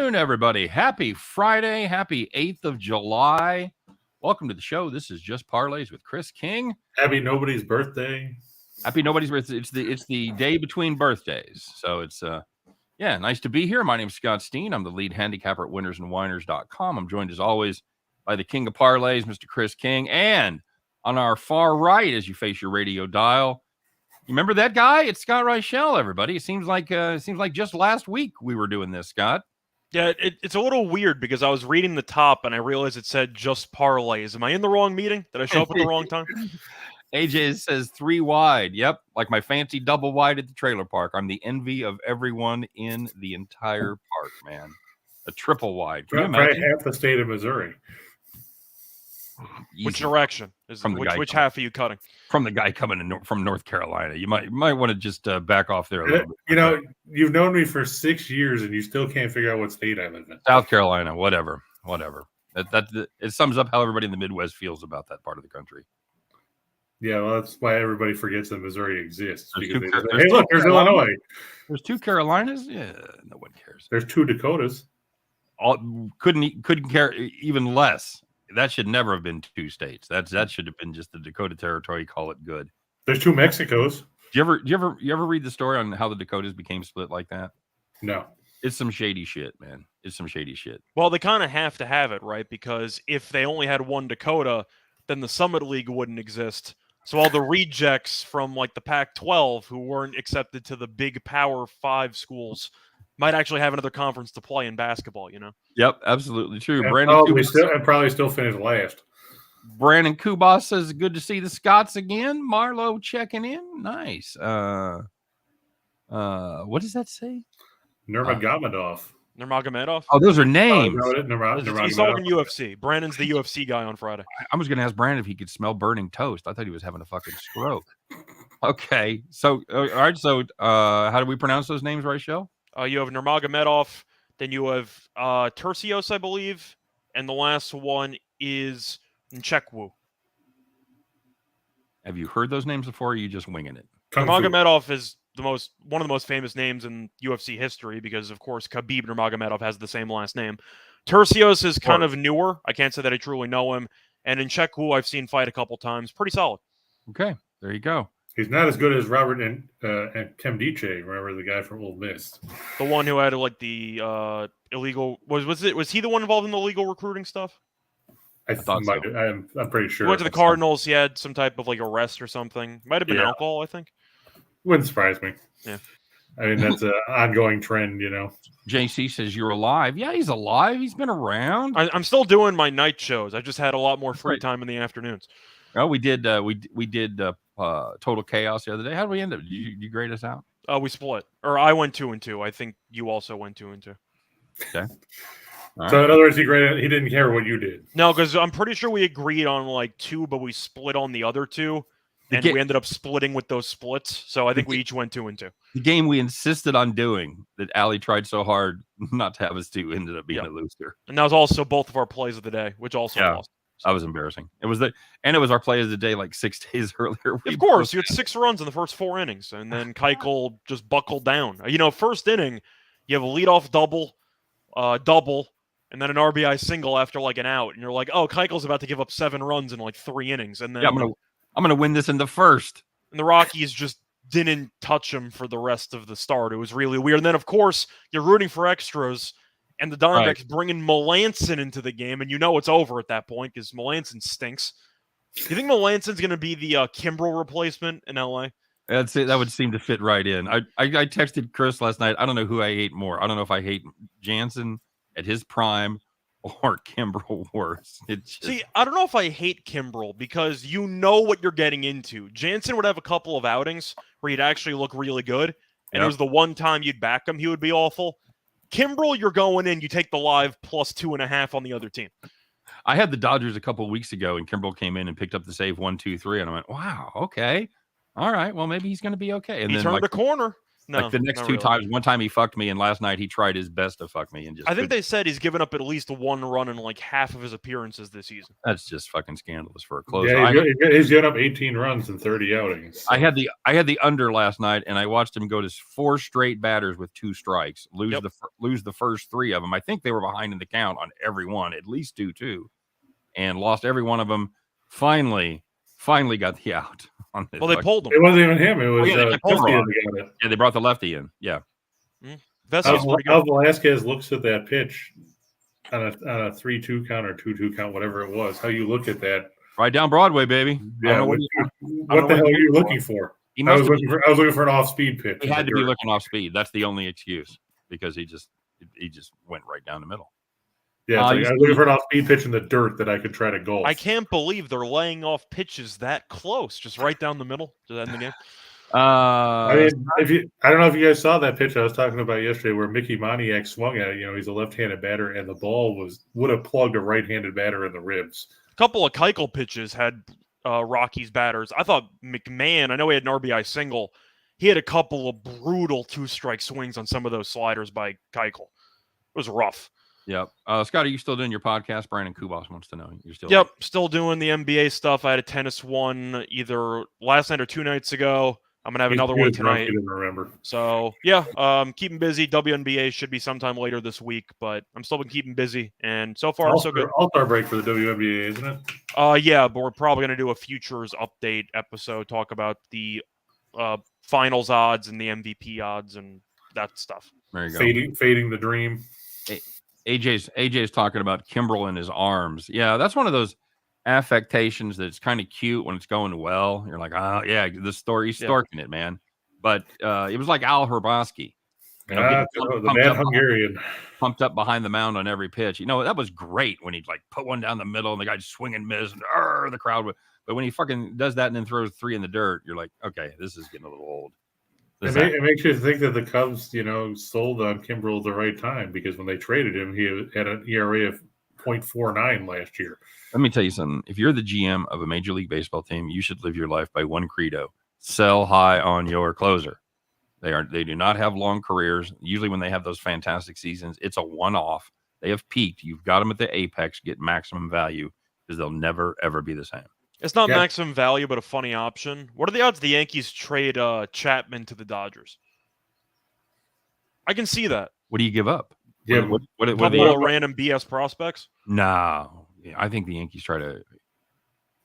afternoon, everybody. Happy Friday. Happy 8th of July. Welcome to the show. This is Just Parlays with Chris King. Happy nobody's birthday. Happy nobody's birthday. It's the day between birthdays. So it's nice to be here. My name's Scott Steen. I'm the lead handicapper at winnersandwhiners.com. I'm joined as always by the king of parlays, Mr. Chris King. And on our far right, as you face your radio dial, you remember that guy? It's Scott Reichel, everybody. It seems like just last week we were doing this, Scott. Yeah, it's a little weird because I was reading the top and I realized it said just parlays. Am I in the wrong meeting? Did I show up at the wrong time? AJ says 3 wide. Yep, like my fancy double wide at the trailer park. I'm the envy of everyone in the entire park, man. A triple wide. Can you imagine? Half the state of Missouri. Easy. Which direction? Which half are you cutting? From the guy coming from North Carolina. You might want to just back off there a little bit. You know, you've known me for 6 years and you still can't figure out what state I live in. South Carolina, whatever. It sums up how everybody in the Midwest feels about that part of the country. Yeah, well, that's why everybody forgets that Missouri exists. Because hey, look, there's Illinois. There's 2 Carolinas? Yeah, no one cares. There's 2 Dakotas. Couldn't care even less. That should never have been 2 states. That should have been just the Dakota Territory. Call it good. There's 2 Mexicos. Do you ever read the story on how the Dakotas became split like that? No. It's some shady shit, man. It's some shady shit. Well, they kind of have to have it, right? Because if they only had 1 Dakota, then the Summit League wouldn't exist. So all the rejects from like the Pac-12 who weren't accepted to the big Power 5 schools might actually have another conference to play in basketball, you know? Yep, absolutely true. And Brandon probably still finish last. Brandon Kubas says, good to see the Scots again. Marlo checking in. Nice. What does that say? Nurmagomedov. Nurmagomedov? Oh, those are names. He's talking UFC. Brandon's the UFC guy on Friday. I was going to ask Brandon if he could smell burning toast. I thought he was having a fucking stroke. Okay. So, all right. So, how do we pronounce those names, Rachel? You have Nurmagomedov, then you have Tercios, I believe, and the last one is Nchekwu. Have you heard those names before, or are you just winging it? Nurmagomedov is one of the most famous names in UFC history because, of course, Khabib Nurmagomedov has the same last name. Tercios is kind of newer. I can't say that I truly know him. And Nchekwu, I've seen fight a couple times. Pretty solid. Okay, there you go. He's not as good as Robert and Temdiche. Remember the guy from Ole Miss, the one who had like the illegal was he the one involved in the illegal recruiting stuff? I thought so. I'm pretty sure. He went to the Cardinals. He had some type of like arrest or something. Might have been alcohol, I think. Wouldn't surprise me. Yeah, I mean that's an ongoing trend, you know. JC says you're alive. Yeah, he's alive. He's been around. I'm still doing my night shows. I just had a lot more free time in the afternoons. Oh, we did. We did Total Chaos the other day. How did we end up? Did you grade us out? We split, or I went 2 and 2. I think you also went 2 and 2. Okay. So in other words, he didn't care what you did. No, because I'm pretty sure we agreed on like 2, but we split on the other 2, and we ended up splitting with those splits. So I think we each went 2 and 2. The game we insisted on doing that Allie tried so hard not to have us do ended up being a loser. And that was also both of our plays of the day, which also lost. That was embarrassing. It was our play of the day like 6 days earlier. Of course, you had 6 runs in the first 4 innings, and then Keuchel just buckled down. You know, first inning, you have a leadoff double, and then an RBI single after like an out, and you're like, oh, Keuchel's about to give up 7 runs in like 3 innings, and then I'm gonna win this in the first. And the Rockies just didn't touch him for the rest of the start. It was really weird. And then of course you're rooting for extras. And the Diamondbacks bringing Melanson into the game, and you know it's over at that point because Melanson stinks. Do you think Melanson's going to be the Kimbrel replacement in LA? That would seem to fit right in. I texted Chris last night. I don't know who I hate more. I don't know if I hate Jansen at his prime or Kimbrel worse. See, I don't know if I hate Kimbrel because you know what you're getting into. Jansen would have a couple of outings where he'd actually look really good, and it was the one time you'd back him, he would be awful. Kimbrel, you're going in, you take the live plus 2.5 on the other team. I had the Dodgers a couple of weeks ago, and Kimbrel came in and picked up the save 1, 2, 3, and I went, wow, okay. All right, well, maybe he's going to be okay. And he then turned a corner. No, like the next not two really. times, one time he fucked me, and last night he tried his best to fuck me and just. I think they said he's given up at least one run in like half of his appearances this season. That's just fucking scandalous for a closer. Yeah, he's given up 18 runs in 30 outings. So. I had the under last night, and I watched him go to 4 straight batters with 2 strikes, lose the first 3 of them. I think they were behind in the count on every one, at least 2, and lost every one of them. Finally got the out. Well, they pulled him. It wasn't even him. It was they brought the lefty in. Yeah. How Velasquez looks at that pitch on a 3-2 count or 2-2 count, whatever it was. How you look at that? Right down Broadway, baby. Yeah. What the hell are you looking for? I was looking for an off-speed pitch. He had to be looking off speed. That's the only excuse because he just went right down the middle. Yeah, I was looking for an off-speed pitch in the dirt that I could try to golf. I can't believe they're laying off pitches that close, just right down the middle to end the game. I don't know if you guys saw that pitch I was talking about yesterday where Mickey Moniak swung at it. He's a left-handed batter, and the ball would have plugged a right-handed batter in the ribs. A couple of Keuchel pitches had Rockies batters. I thought McMahon, I know he had an RBI single. He had a couple of brutal 2-strike swings on some of those sliders by Keuchel. It was rough. Yep. Scott, are you still doing your podcast? Brandon Kubas wants to know. You're still. Yep. Still doing the NBA stuff. I had a tennis one either last night or 2 nights ago. I'm going to have another one tonight. Didn't remember. So, yeah, keeping busy. WNBA should be sometime later this week, but I'm still been keeping busy. And so far, so good. All-star break for the WNBA, isn't it? Yeah, but we're probably going to do a futures update episode, talk about the finals odds and the MVP odds and that stuff. There you go. Fading the dream. AJ's talking about Kimbrel in his arms. Yeah, that's one of those affectations that's kind of cute when it's going well. You're like, oh yeah, he's storking it, man. But it was like Al Hrabosky. The mad Hungarian. Pumped up behind the mound on every pitch. That was great when he'd like put one down the middle and the guy just swing and miss and the crowd would. But when he fucking does that and then throws 3 in the dirt, you're like, okay, this is getting a little old. It makes you think that the Cubs, sold on Kimbrel at the right time because when they traded him, he had an ERA of 0.49 last year. Let me tell you something. If you're the GM of a Major League Baseball team, you should live your life by one credo: sell high on your closer. They do not have long careers. Usually when they have those fantastic seasons, it's a one-off. They have peaked. You've got them at the apex, get maximum value because they'll never, ever be the same. It's not maximum value, but a funny option. What are the odds the Yankees trade Chapman to the Dodgers? I can see that. What do you give up? Yeah, what couple of random BS prospects? No, I think the Yankees try to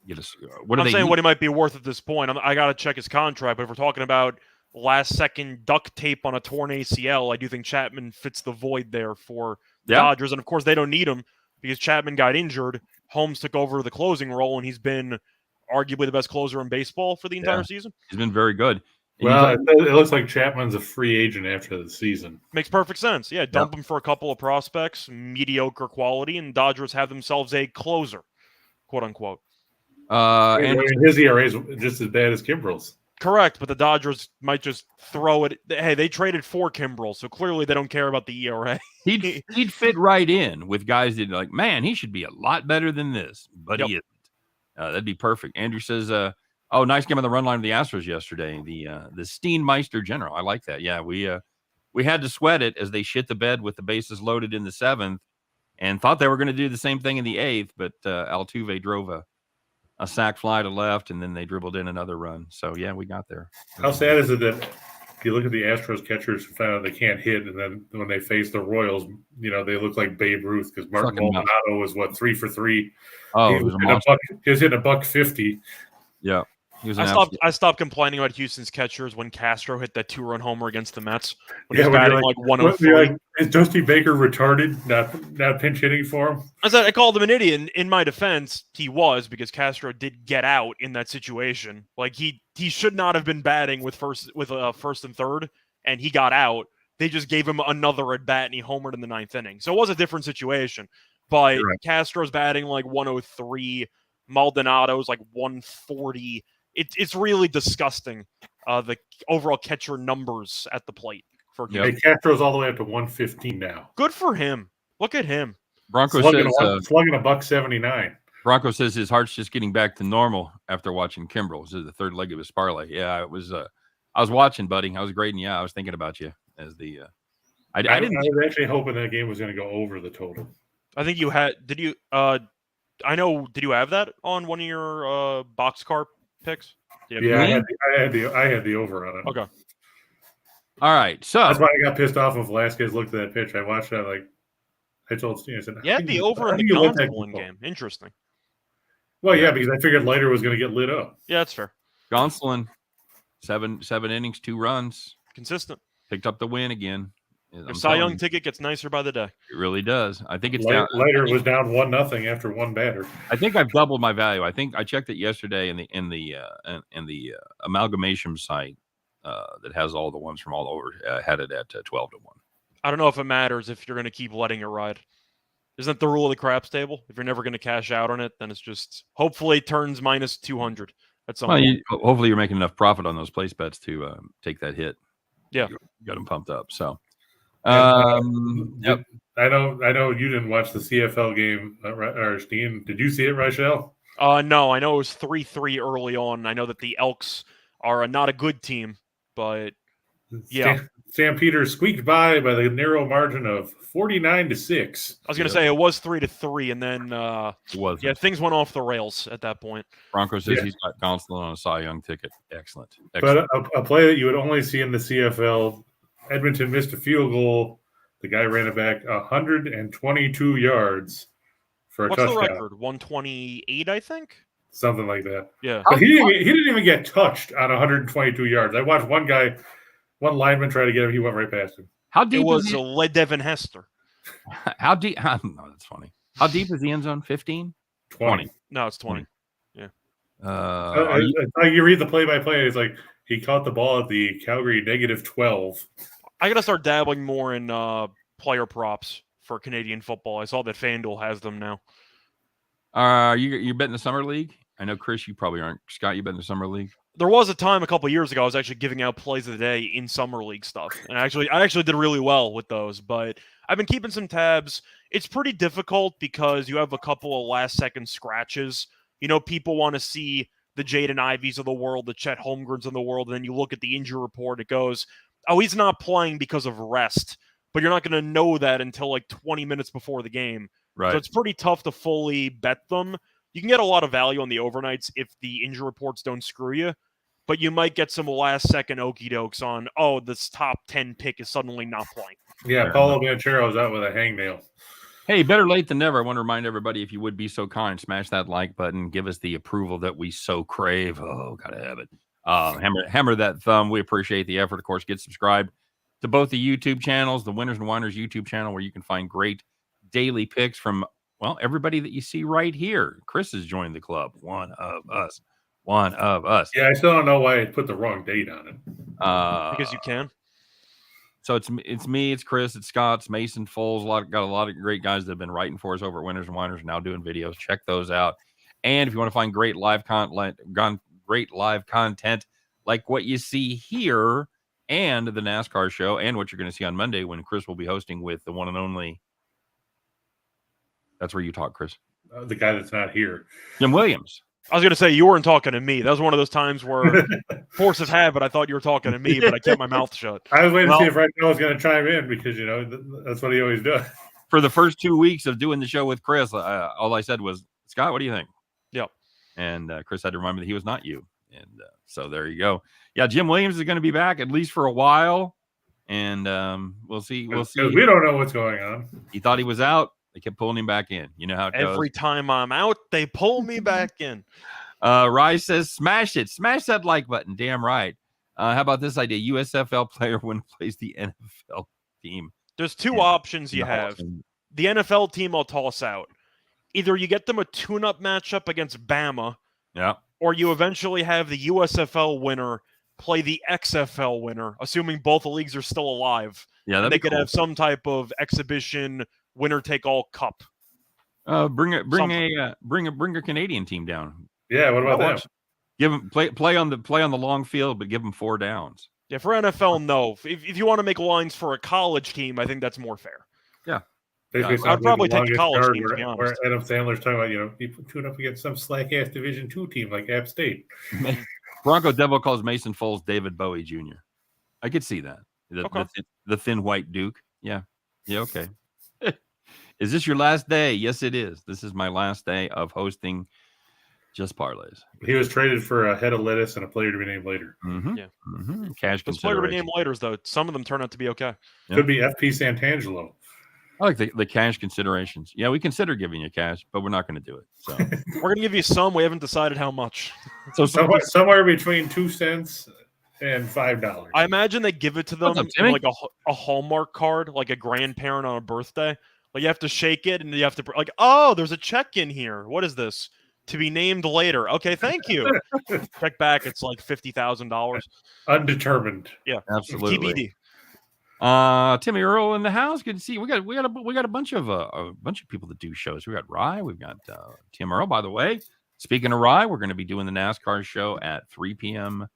get us. I'm saying what he might be worth at this point. I got to check his contract, but if we're talking about last-second duct tape on a torn ACL, I do think Chapman fits the void there for the Dodgers, and of course they don't need him because Chapman got injured. Holmes took over the closing role, and he's been arguably the best closer in baseball for the entire season. He's been very good. Well, it looks like Chapman's a free agent after the season. Makes perfect sense. Yeah, dump him for a couple of prospects, mediocre quality, and Dodgers have themselves a closer, quote unquote. And his ERA is just as bad as Kimbrel's. Correct, but the Dodgers might just throw it. Hey, they traded for Kimbrel, so clearly they don't care about the ERA. He'd fit right in with guys that are like, man, he should be a lot better than this, but he isn't. That'd be perfect. Andrew says, nice game on the run line of the Astros yesterday. The Steenmeister General. I like that. Yeah, we had to sweat it as they shit the bed with the bases loaded in the 7th and thought they were going to do the same thing in the 8th, but Altuve drove a sac fly to left, and then they dribbled in another run. So, yeah, we got there. How sad is it that you look at the Astros catchers and find out they can't hit, and then when they face the Royals, they look like Babe Ruth because Martin Maldonado was, 3 for 3. Oh, he was hitting $150. Yeah. I stopped complaining about Houston's catchers when Castro hit that 2-run homer against the Mets. When he was batting like 103. Is Dusty Baker retarded? Not pinch hitting for him? I called him an idiot. In my defense, he was because Castro did get out in that situation. Like he should not have been batting with first and third, and he got out. They just gave him another at bat, and he homered in the 9th inning. So it was a different situation. But Castro's batting like 103. Maldonado's like 140. It's really disgusting, the overall catcher numbers at the plate. Hey, Castro's all the way up to 115 now. Good for him. Look at him. Bronco slugging $179. Bronco says his heart's just getting back to normal after watching Kimbrel. This is the third leg of his parlay. Yeah, it was I was watching, buddy. I was grading. Yeah, I was thinking about you as the. I didn't. I was actually hoping that game was going to go over the total. I think you had. Did you? I know. Did you have that on one of your boxcar picks? Yeah, I had the over on it. Okay. All right, so that's why I got pissed off when Velasquez looked at that pitch. I watched that like I told Steve. I said, "Yeah, the over in the Gonsolin game. Interesting." Well, yeah, because I figured Leiter was going to get lit up. Yeah, that's fair. Gonsolin, seven innings, 2 runs, consistent. Picked up the win again. Your Cy Young ticket gets nicer by the day. It really does. I think it's Leiter was down 1-0 after one batter. I think I've doubled my value. I think I checked it yesterday in the amalgamation site that has all the ones from all over. Had it at 12-1. I don't know if it matters if you're going to keep letting it ride. Isn't that the rule of the craps table? If you're never going to cash out on it, then it's just hopefully turns minus 200 at some point. Hopefully you're making enough profit on those place bets to take that hit. Yeah, you got them pumped up. So, yep. I know you didn't watch the CFL game, Steen. Did you see it, Rachel? No, I know it was 3-3 early on. I know that the Elks are not a good team, but yeah. Sam Peters squeaked by the narrow margin of 49-6. I was going to say it was 3-3, and then things went off the rails at that point. Bronco says he's got Gonsolin on a Cy Young ticket. Excellent. But a play that you would only see in the CFL, Edmonton missed a field goal. The guy ran it back 122 yards for a touchdown. What's the record? 128, I think? Something like that. Yeah. But he didn't even get touched on 122 yards. I watched one lineman try to get him. He went right past him. How deep was Devin Hester? How deep? No, that's funny. How deep is the end zone? 15? 20. No, it's 20. Yeah. You read the play-by-play. It's like he caught the ball at the Calgary -12. I got to start dabbling more in player props for Canadian football. I saw that FanDuel has them now. You bet in the Summer League? I know, Chris, you probably aren't. Scott, you bet in the Summer League? There was a time a couple of years ago I was actually giving out plays of the day in Summer League stuff. And I actually did really well with those. But I've been keeping some tabs. It's pretty difficult because you have a couple of last-second scratches. You know, people want to see the Jaden Ivies of the world, the Chet Holmgrens of the world, and then you look at the injury report. It goes, oh, he's not playing because of rest. But you're not going to know that until like 20 minutes before the game. Right. So it's pretty tough to fully bet them. You can get a lot of value on the overnights if the injury reports don't screw you, but you might get some last-second okey-dokes on, oh, this top 10 pick is suddenly not playing. Yeah, Paulo Banchero's out with a hangnail. Hey, better late than never. I want to remind everybody, if you would be so kind, smash that like button. Give us the approval that we so crave. Oh, gotta have it. Hammer that thumb. We appreciate the effort. Of course, get subscribed to both the YouTube channels, the Winners and Winers YouTube channel, where you can find great daily picks from, well, everybody that you see right here. Chris has joined the club. One of us. Yeah, I still don't know why I put the wrong date on it. Because you can. So it's me, it's Chris, it's Scott, it's Mason, Foles. Got a lot of great guys that have been writing for us over at Winners and Winers, now doing videos. Check those out. And if you want to find great live content like what you see here and the NASCAR show, and what you're going to see on Monday when Chris will be hosting with the one and only. That's where you talk, Chris. The guy that's not here. Jim Williams. I was going to say, you weren't talking to me. That was one of those times where force of habit, I thought you were talking to me, but I kept my mouth shut. I was waiting to see if Rachel was going to chime in because, you know, that's what he always does. For the first 2 weeks of doing the show with Chris, all I said was, Scott, what do you think? Yep. And Chris had to remind me that he was not you. And so there you go. Yeah, Jim Williams is going to be back at least for a while. And we'll see. We don't know what's going on. He thought he was out. They kept pulling him back in. You know how it goes. Every time I'm out, they pull me back in. Rise says, smash it. Smash that like button. Damn right. How about this idea? USFL player when plays the NFL team. There's two options you have. The NFL team I'll toss out. Either you get them a tune-up matchup against Bama. Yeah. Or you eventually have the USFL winner play the XFL winner, assuming both the leagues are still alive. Yeah, they could have some type of exhibition winner-take-all cup. Bring a Canadian team down. Yeah, what about that? Give them play on the long field, but give them 4 downs. Yeah, for NFL, no. If you want to make lines for a college team, I think that's more fair. Yeah. I'd probably take the college team, to be honest. Where Adam Sandler's talking about, you tune up against some slack-ass Division II team like App State. Bronco Devil calls Mason Foles David Bowie Jr. I could see that. The thin white Duke. Yeah. Yeah, okay. Is this your last day? Yes, it is. This is my last day of hosting Just Parlays. He was traded for a head of lettuce and a player to be named later. Mm-hmm. Yeah. Mm-hmm. Cash Those player to be consideration. named later, though. Some of them turn out to be okay. Could be FP Santangelo. I like the cash considerations. Yeah, we consider giving you cash, but we're not going to do it. So we're going to give you some. We haven't decided how much. So somewhere between 2 cents and $5. I imagine they give it to them like a Hallmark card, like a grandparent on a birthday. Like you have to shake it and you have to like, oh, there's a check in here. What is this? To be named later. Okay, thank you. Check back. It's like $50,000. Undetermined. Yeah, absolutely. TBD. Timmy Earl in the house. Good to see you. We got a bunch of people that do shows. We got Rye. We've got Tim Earl. By the way, speaking of Rye, we're going to be doing the NASCAR show at 3 p.m.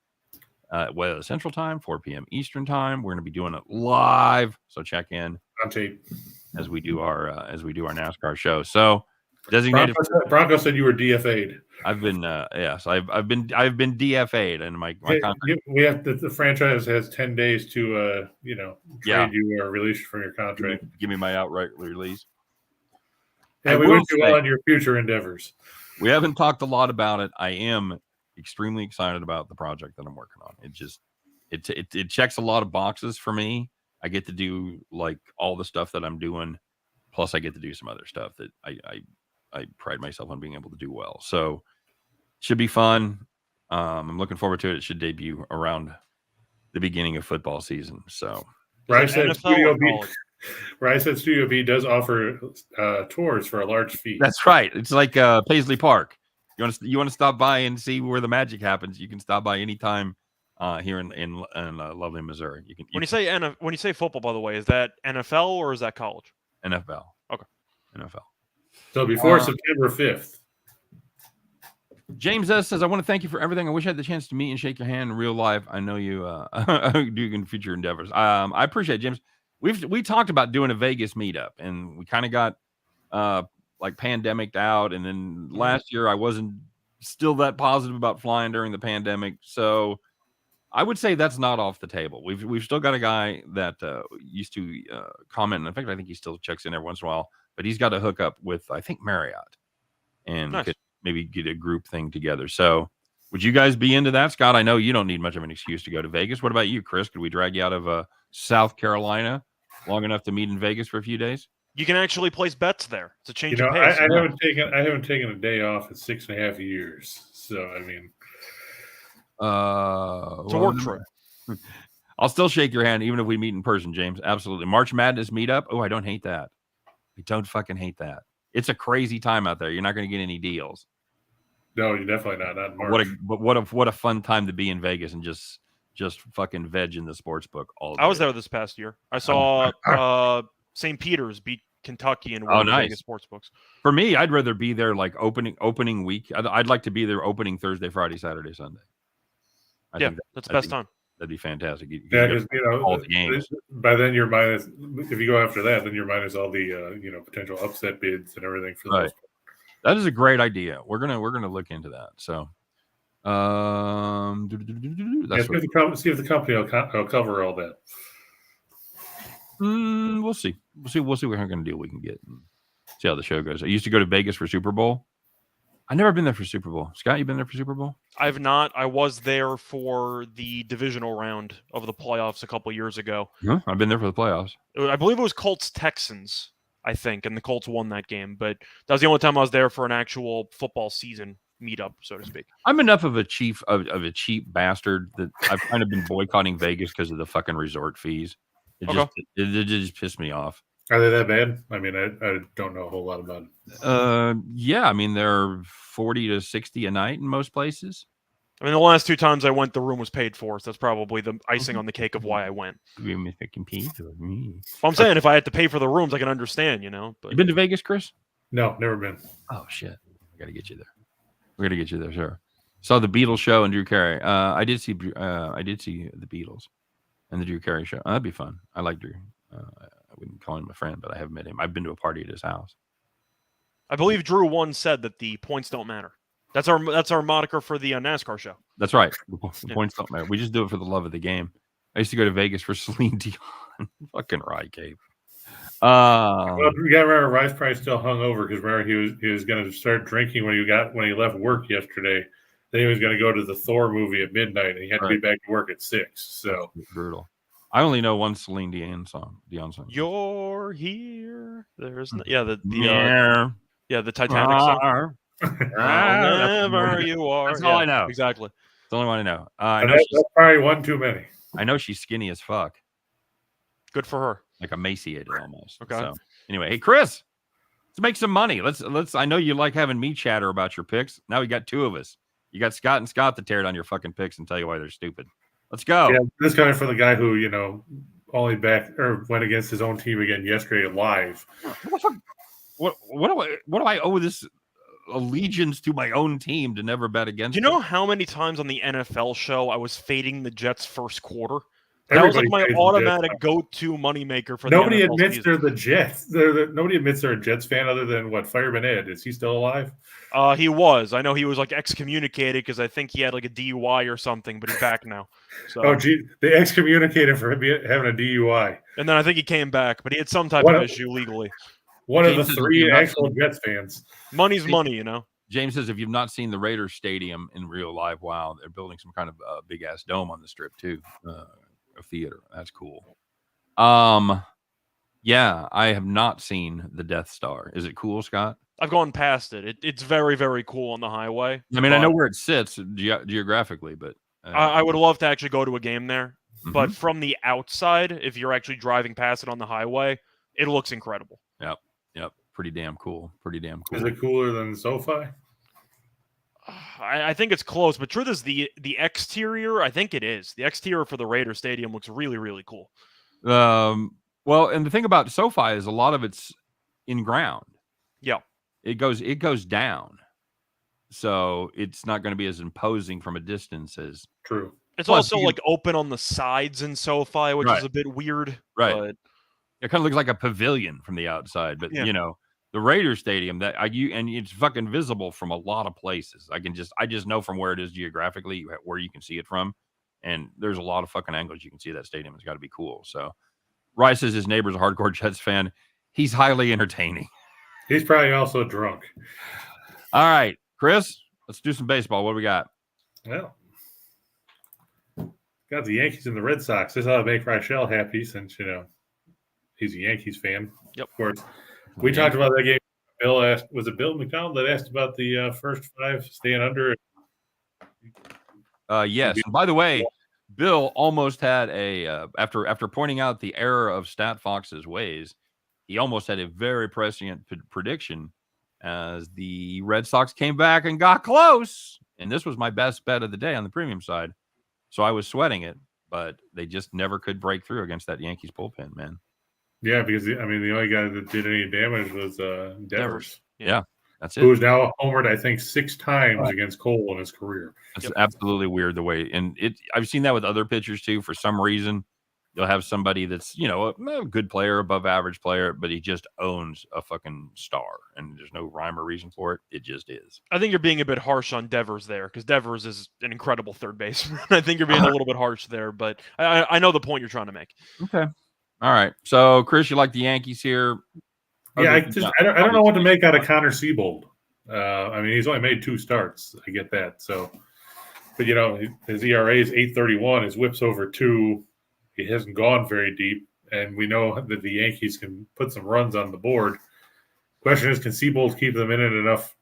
Central Time, 4 p.m. Eastern Time. We're going to be doing it live. So check in on tape as we do our NASCAR show. So designated. Bronco said you were DFA'd. I've been yes, I've been DFA'd, and my contract. We have the franchise has 10 days to trade you or release you from your contract. Give me my outright release. And we wish you well on your future endeavors. We haven't talked a lot about it. I am extremely excited about the project that I'm working on. It checks a lot of boxes for me. I get to do like all the stuff that I'm doing, plus I get to do some other stuff that I pride myself on being able to do well. So should be fun. I'm looking forward to it. It should debut around the beginning of football season. So Right said Studio B does offer tours for a large fee. That's right. It's like Paisley Park. You want to stop by and see where the magic happens. You can stop by anytime here in lovely Missouri. When you say football, by the way, is that NFL or is that college? NFL. Okay. NFL. So before September 5th. James S. says, I want to thank you for everything. I wish I had the chance to meet and shake your hand in real life. I know you do in future endeavors. I appreciate it, James. We talked about doing a Vegas meetup, and we kind of got like pandemic'd out. And then last year I wasn't still that positive about flying during the pandemic. So I would say that's not off the table. We've still got a guy that used to comment. And in fact, I think he still checks in every once in a while, but he's got a hookup with, I think, Marriott, and nice. Could maybe get a group thing together. So would you guys be into that, Scott? I know you don't need much of an excuse to go to Vegas. What about you, Chris? Could we drag you out of South Carolina long enough to meet in Vegas for a few days? You can actually place bets there. It's a change of pace. I haven't taken a day off in 6.5 years. So I mean, it's a work trip. I'll still shake your hand even if we meet in person, James. Absolutely. March Madness meetup. Oh, I don't hate that. I don't fucking hate that. It's a crazy time out there. You're not going to get any deals. No, you're definitely not. Not in March. What a fun time to be in Vegas and just fucking veg in the sports book all day. I was there this past year. I saw St. Peter's beat Kentucky in one of the Vegas sports books. For me, I'd rather be there like opening week. I'd like to be there opening Thursday, Friday, Saturday, Sunday. That's the best time. That'd be fantastic. Because all the games. By then you're minus. If you go after that, then you're minus all the potential upset bids and everything for the most part. That is a great idea. We're gonna look into that. So, see if the company will cover all that. We'll see. We'll see what kind of deal we can get. And see how the show goes. I used to go to Vegas for Super Bowl. I've never been there for Super Bowl. Scott, you been there for Super Bowl? I've not. I was there for the divisional round of the playoffs a couple years ago. Huh? I've been there for the playoffs. I believe it was Colts-Texans, I think, and the Colts won that game. But that was the only time I was there for an actual football season meetup, so to speak. I'm enough of a cheap bastard that I've kind of been boycotting Vegas because of the fucking resort fees. It just pissed me off. Are they that bad? I mean, I don't know a whole lot about it. Yeah, I mean, they're 40 to 60 a night in most places. I mean, the last 2 times I went, the room was paid for, so that's probably the icing on the cake of why I went. You compete with me. Well, I'm saying if I had to pay for the rooms, I can understand, But you been to Vegas, Chris? No, never been. Oh shit, I gotta get you there. We're gonna get you there, sure. Saw the Beatles show and Drew Carey. I did see the Beatles and the Drew Carey show. That'd be fun. I like Drew. I wouldn't call him a friend, but I have met him. I've been to a party at his house. I believe Drew once said that the points don't matter. That's our moniker for the NASCAR show. That's right. The points don't matter. We just do it for the love of the game. I used to go to Vegas for Celine Dion. Fucking right, Gabe. Well, you got to remember, Rice probably still hung over because remember he was going to start drinking when he left work yesterday. Then he was going to go to the Thor movie at midnight, and he had to be back to work at 6. So brutal. I only know one Celine Dion song. You're here. There's the Titanic song. Whenever you are. That's all I know. Exactly. That's the only one I know. That's probably one too many. I know she's skinny as fuck. Good for her. Like emaciated almost. Okay. So anyway, hey Chris, let's make some money. Let's. I know you like having me chatter about your picks. Now we got 2 of us. You got Scott and Scott to tear down your fucking picks and tell you why they're stupid. Let's go. Yeah, this coming from the guy who only went against his own team again yesterday live. What do I owe this allegiance to my own team to never bet against? Do you know how many times on the NFL show I was fading the Jets first quarter? Everybody that was like my automatic go-to moneymaker for nobody the NFL admits season. they're the Jets. Nobody admits they're a Jets fan other than Fireman Ed. Is he still alive? He was. I know he was like excommunicated because I think he had like a DUI or something, but he's back now. So. Oh, gee, they excommunicated for having a DUI. And then I think he came back, but he had some type of issue legally. One of the 3 actual Jets fans. Money's money, you know. James says if you've not seen the Raiders Stadium in real life, wow, they're building some kind of big-ass dome on the Strip too. A theater. That's cool. Yeah, I have not seen the Death Star. Is it cool, Scott? I've gone past it. It's very, very cool on the highway. I mean, I know where it sits geographically, but I would love to actually go to a game there. Mm-hmm. But from the outside, if you're actually driving past it on the highway, it looks incredible. Yep. Pretty damn cool. Is it cooler than SoFi? I think it's close, but truth is the exterior, I think it is. The exterior for the Raiders Stadium looks really, really cool. Well, and the thing about SoFi is a lot of it's in ground. Yeah. It goes down. So it's not going to be as imposing from a distance as true. It's also like open on the sides in SoFi, which is a bit weird. Right. But... It kind of looks like a pavilion from the outside, but the Raiders Stadium and it's fucking visible from a lot of places. I just know from where it is geographically, where you can see it from, and there's a lot of fucking angles you can see that stadium. It's got to be cool. So, Rice says his neighbor's a hardcore Jets fan. He's highly entertaining. He's probably also drunk. All right, Chris, let's do some baseball. What do we got? Well, got the Yankees and the Red Sox. This ought to make Rochelle happy since he's a Yankees fan. Yep. Of course. We talked about that game. Bill asked, was it Bill McDonald that asked about the first 5 staying under? Yes. And by the way, Bill almost had after pointing out the error of Stat Fox's ways, he almost had a very prescient prediction as the Red Sox came back and got close. And this was my best bet of the day on the premium side. So I was sweating it, but they just never could break through against that Yankees bullpen, man. Yeah, because the only guy that did any damage was Devers. Yeah, that's it. Who's now homered, I think, 6 times against Cole in his career. That's absolutely weird the way, and I've seen that with other pitchers too. For some reason, you'll have somebody that's a good player, above average player, but he just owns a fucking star, and there's no rhyme or reason for it. It just is. I think you're being a bit harsh on Devers there, because Devers is an incredible third baseman. I think you're being a little bit harsh there, but I know the point you're trying to make. Okay. All right. So, Chris, you like the Yankees here? Yeah, I don't know what to make out of Connor Siebold. He's only made 2 starts. I get that. So, but his ERA is 8.31. His WHIP's over 2. He hasn't gone very deep, and we know that the Yankees can put some runs on the board. Question is, can Siebold keep them in it enough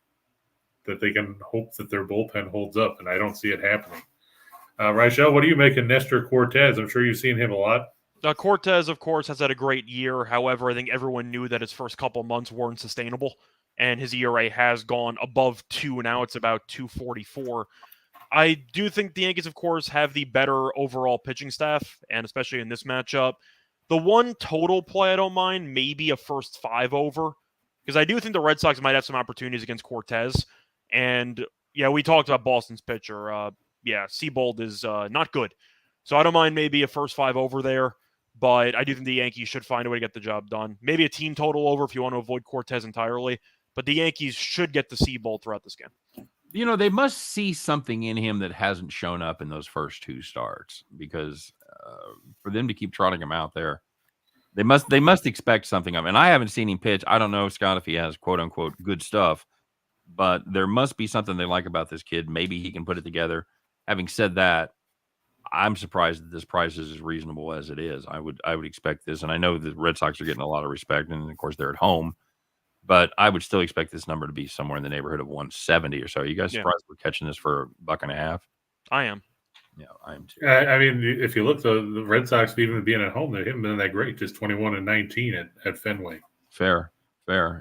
that they can hope that their bullpen holds up? And I don't see it happening. Rachel, what do you make of Nestor Cortez? I'm sure you've seen him a lot. Cortez, of course, has had a great year. However, I think everyone knew that his first couple months weren't sustainable, and his ERA has gone above 2. Now it's about 2.44. I do think the Yankees, of course, have the better overall pitching staff, and especially in this matchup. The one total play I don't mind, maybe a first 5 over, because I do think the Red Sox might have some opportunities against Cortez. And, we talked about Boston's pitcher. Siebold is not good. So I don't mind maybe a first 5 over there. But I do think the Yankees should find a way to get the job done. Maybe a team total over if you want to avoid Cortez entirely. But the Yankees should get the Siebold throughout this game. they must see something in him that hasn't shown up in those first 2 starts, because for them to keep trotting him out there, they must expect something of him. And I haven't seen him pitch. I don't know, Scott, if he has quote unquote good stuff, but there must be something they like about this kid. Maybe he can put it together. Having said that, I'm surprised that this price is as reasonable as it is. I would expect this, and I know the Red Sox are getting a lot of respect, and of course they're at home, but I would still expect this number to be somewhere in the neighborhood of 170 or so. Are you guys surprised we're catching this for $1.50? I am. Yeah, I am too. I mean, if you look, the Red Sox, even being at home, they haven't been that great. Just 21-19 at Fenway. Fair,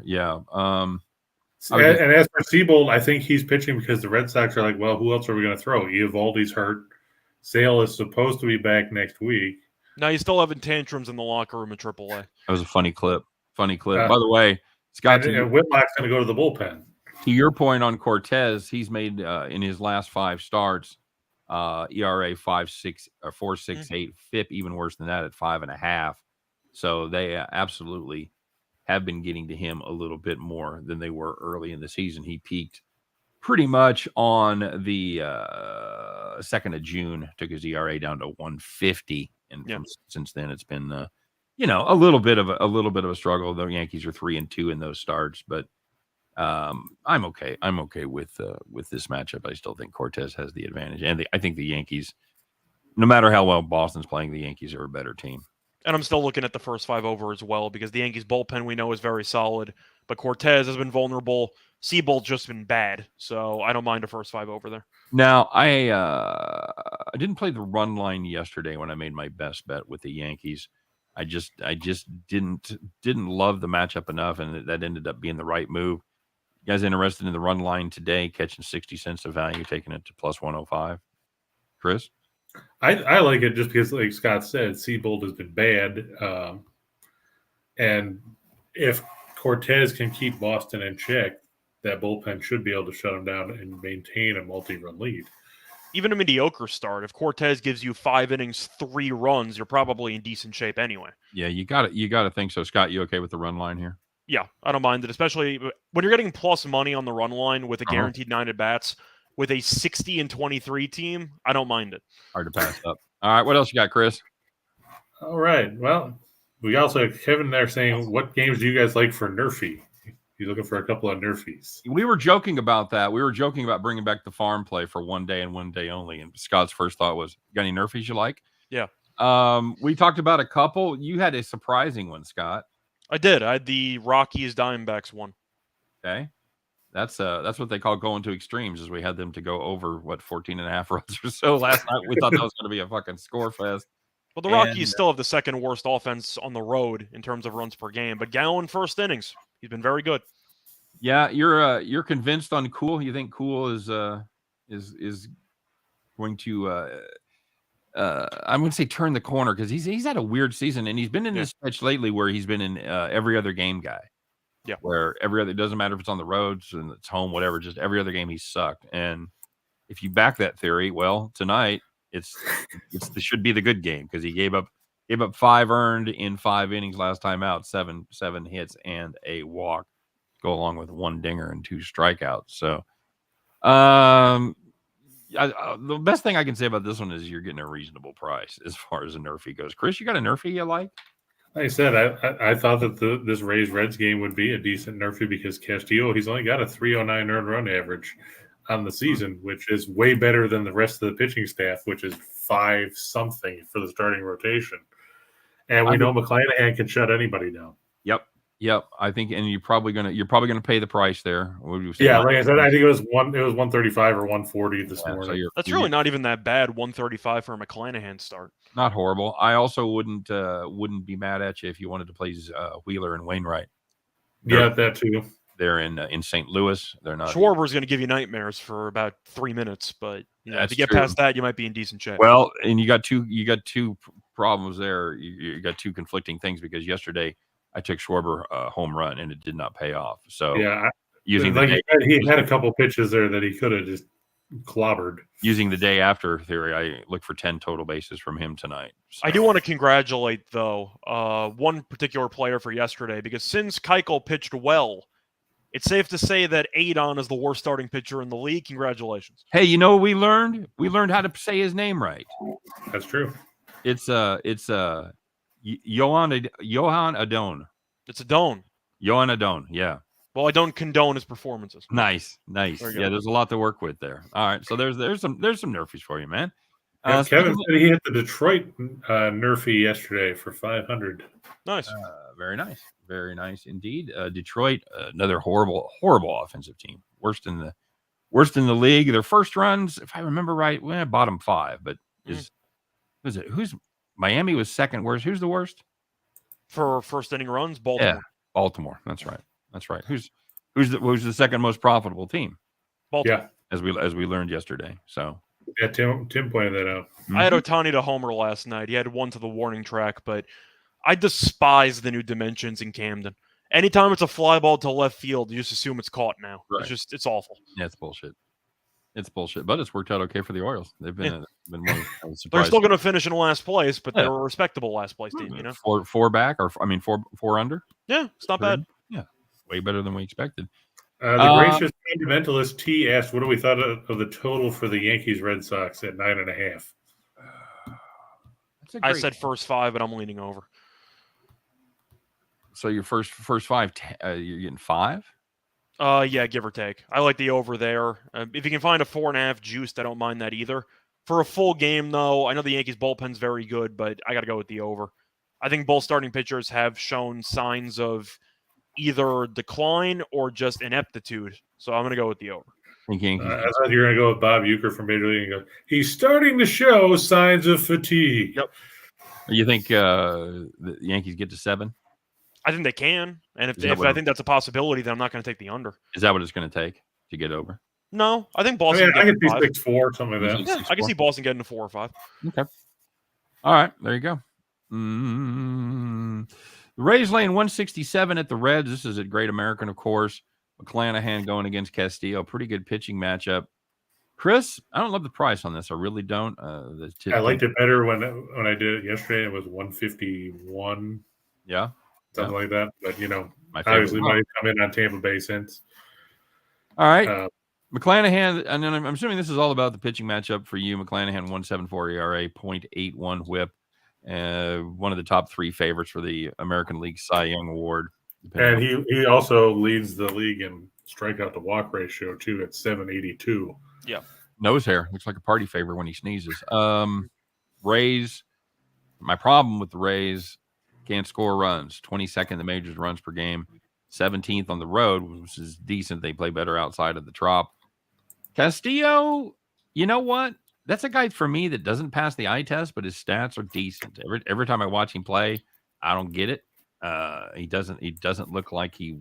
yeah. And as for Seabold, I think he's pitching because the Red Sox are like, well, who else are we going to throw? Eovaldi's hurt. Sale is supposed to be back next week. Now he's still having tantrums in the locker room at AAA. That was a funny clip. By the way, Scott, and Whitlock's going to go to the bullpen. To your point on Cortez, he's made in his last 5 starts, ERA 5.6 or 4.68, FIP even worse than that at 5.5. So they absolutely have been getting to him a little bit more than they were early in the season. He peaked pretty much on the 2nd of June, took his ERA down to 150, and since then it's been a little bit of a struggle. The Yankees are 3-2 in those starts, but I'm okay. I'm okay with this matchup. I still think Cortez has the advantage, and I think the Yankees, no matter how well Boston's playing, the Yankees are a better team. And I'm still looking at the first 5 over as well, because the Yankees bullpen we know is very solid, but Cortez has been vulnerable. Seabold's just been bad, so I don't mind a first 5 over there. Now, I didn't play the run line yesterday when I made my best bet with the Yankees. I just didn't love the matchup enough, and that ended up being the right move. You guys interested in the run line today, catching 60 cents of value, taking it to plus 105? Chris? I like it just because, like Scott said, Seabold has been bad. And if Cortez can keep Boston in check, that bullpen should be able to shut him down and maintain a multi-run lead. Even a mediocre start, if Cortez gives you 5 innings, 3 runs, you're probably in decent shape anyway. Yeah, you got to think so. Scott, you okay with the run line here? Yeah, I don't mind it, especially when you're getting plus money on the run line with a guaranteed 9 at-bats with a 60-23 team. I don't mind it. Hard to pass up. All right, what else you got, Chris? All right. Well, we also have Kevin there saying, what games do you guys like for Nerfy? He's looking for a couple of Nerfies. We were joking about that. We were joking about bringing back the farm play for one day and one day only. And Scott's first thought was, got any Nerfies you like? Yeah. We talked about a couple. You had a surprising one, Scott. I did. I had the Rockies Diamondbacks one. Okay. That's what they call going to extremes, is we had them to go over 14.5 runs or so last night. We thought that was going to be a fucking score fest. Well, the Rockies still have the second worst offense on the road in terms of runs per game, but Gallen first innings, he's been very good. Yeah, you're convinced on Cool. You think Cool is going to I'm going to say turn the corner, because he's had a weird season, and he's been in this stretch lately where he's been in every other game guy. Yeah, where every other, it doesn't matter if it's on the roads and it's home, whatever, just every other game he's sucked. And if you back that theory, well, tonight this should be the good game, because he gave up 5 earned in 5 innings last time out, 7 hits and a walk, go along with 1 dinger and 2 strikeouts. So, the best thing I can say about this one is you're getting a reasonable price as far as a Nerfy goes. Chris, you got a Nerfy you like? Like I said, I thought that this Rays-Reds game would be a decent Nerfy, because Castillo, he's only got a 309 earned run average on the season, which is way better than the rest of the pitching staff, which is 5-something for the starting rotation. And we know McClanahan can shut anybody down. Yep. I think, and you're probably gonna pay the price there. Yeah, like I said, I think it was 135 or 140 this morning. So that's really not even that bad. 135 for a McClanahan start. Not horrible. I also wouldn't be mad at you if you wanted to play Wheeler and Wainwright. That too. They're in St. Louis. They're not. Schwarber's going to give you nightmares for about 3 minutes, but if you get past that, you might be in decent shape. Well, and you got two problems there. You got 2 conflicting things, because yesterday I took Schwarber home run and it did not pay off. So he had a couple pitches there that he could have just clobbered. Using the day after theory, I look for 10 total bases from him tonight. So. I do want to congratulate, though, one particular player for yesterday, because since Keuchel pitched well it's safe to say that Adon is the worst starting pitcher in the league. Congratulations. Hey, you know what we learned? We learned how to say his name right. That's true. It's Johan Adon. It's Adon. Johan Adon. Yeah. Well, I don't condone his performances. Nice. Yeah, there's a lot to work with there. All right, so there's some Nerfies for you, man. Kevin said he hit the Detroit Nerfy yesterday for 500. Nice. Very nice indeed. Detroit, another horrible offensive team. Worst in the league. Their first runs, if I remember right, bottom 5. But who's Miami was second worst? Who's the worst for first inning runs? Baltimore. Yeah, Baltimore. That's right. Who's the second most profitable team? Baltimore. Yeah, as we learned yesterday. So yeah, Tim pointed that out. I had Ohtani to homer last night. He had one to the warning track, but I despise the new dimensions in Camden. Anytime it's a fly ball to left field, you just assume it's caught now. Right. It's awful. Yeah, it's bullshit. But it's worked out okay for the Orioles. They've been one of the They're still going to finish in last place, but they're a respectable last place team. You know, four back, four under. Yeah, it's not bad. Yeah, way better than we expected. The gracious fundamentalist T asked, "What do we thought of the total for the Yankees Red Sox at 9.5?" I said first 5, but I'm leaning over. So your first 5, you're getting 5? Yeah, give or take. I like the over there. If you can find a 4.5 juiced, I don't mind that either. For a full game, though, I know the Yankees bullpen's very good, but I got to go with the over. I think both starting pitchers have shown signs of either decline or just ineptitude. So I'm going to go with the over. I thought you were going to go with Bob Uecker from Major League and go, he's starting to show signs of fatigue. Yep. You think the Yankees get to 7? I think they can. And if I think that's a possibility, then I'm not going to take the under. Is that what it's going to take to get over? No, I think Boston. I can see 6-4, something like that. Yeah, I can see Boston getting to 4 or 5. Okay. All right, there you go. The Rays laying 167 at the Reds. This is at Great American, of course. McClanahan going against Castillo. Pretty good pitching matchup. Chris, I don't love the price on this. I really don't. I liked it better when I did it yesterday. It was 151. Yeah. Something like that. But, obviously might come in on Tampa Bay since. All right. McClanahan, and then I'm assuming this is all about the pitching matchup for you. McClanahan, 1.74 ERA, 0.81 whip. One of the top 3 favorites for the American League Cy Young Award. And he also leads the league in strikeout to walk ratio, too, at 782. Yeah. Nose hair. Looks like a party favor when he sneezes. Rays, my problem with the Rays, can't score runs. 22nd in the majors runs per game. 17th on the road, which is decent. They play better outside of the Trop. Castillo, you know what? That's a guy for me that doesn't pass the eye test, but his stats are decent. Every time I watch him play, I don't get it. He doesn't look like he,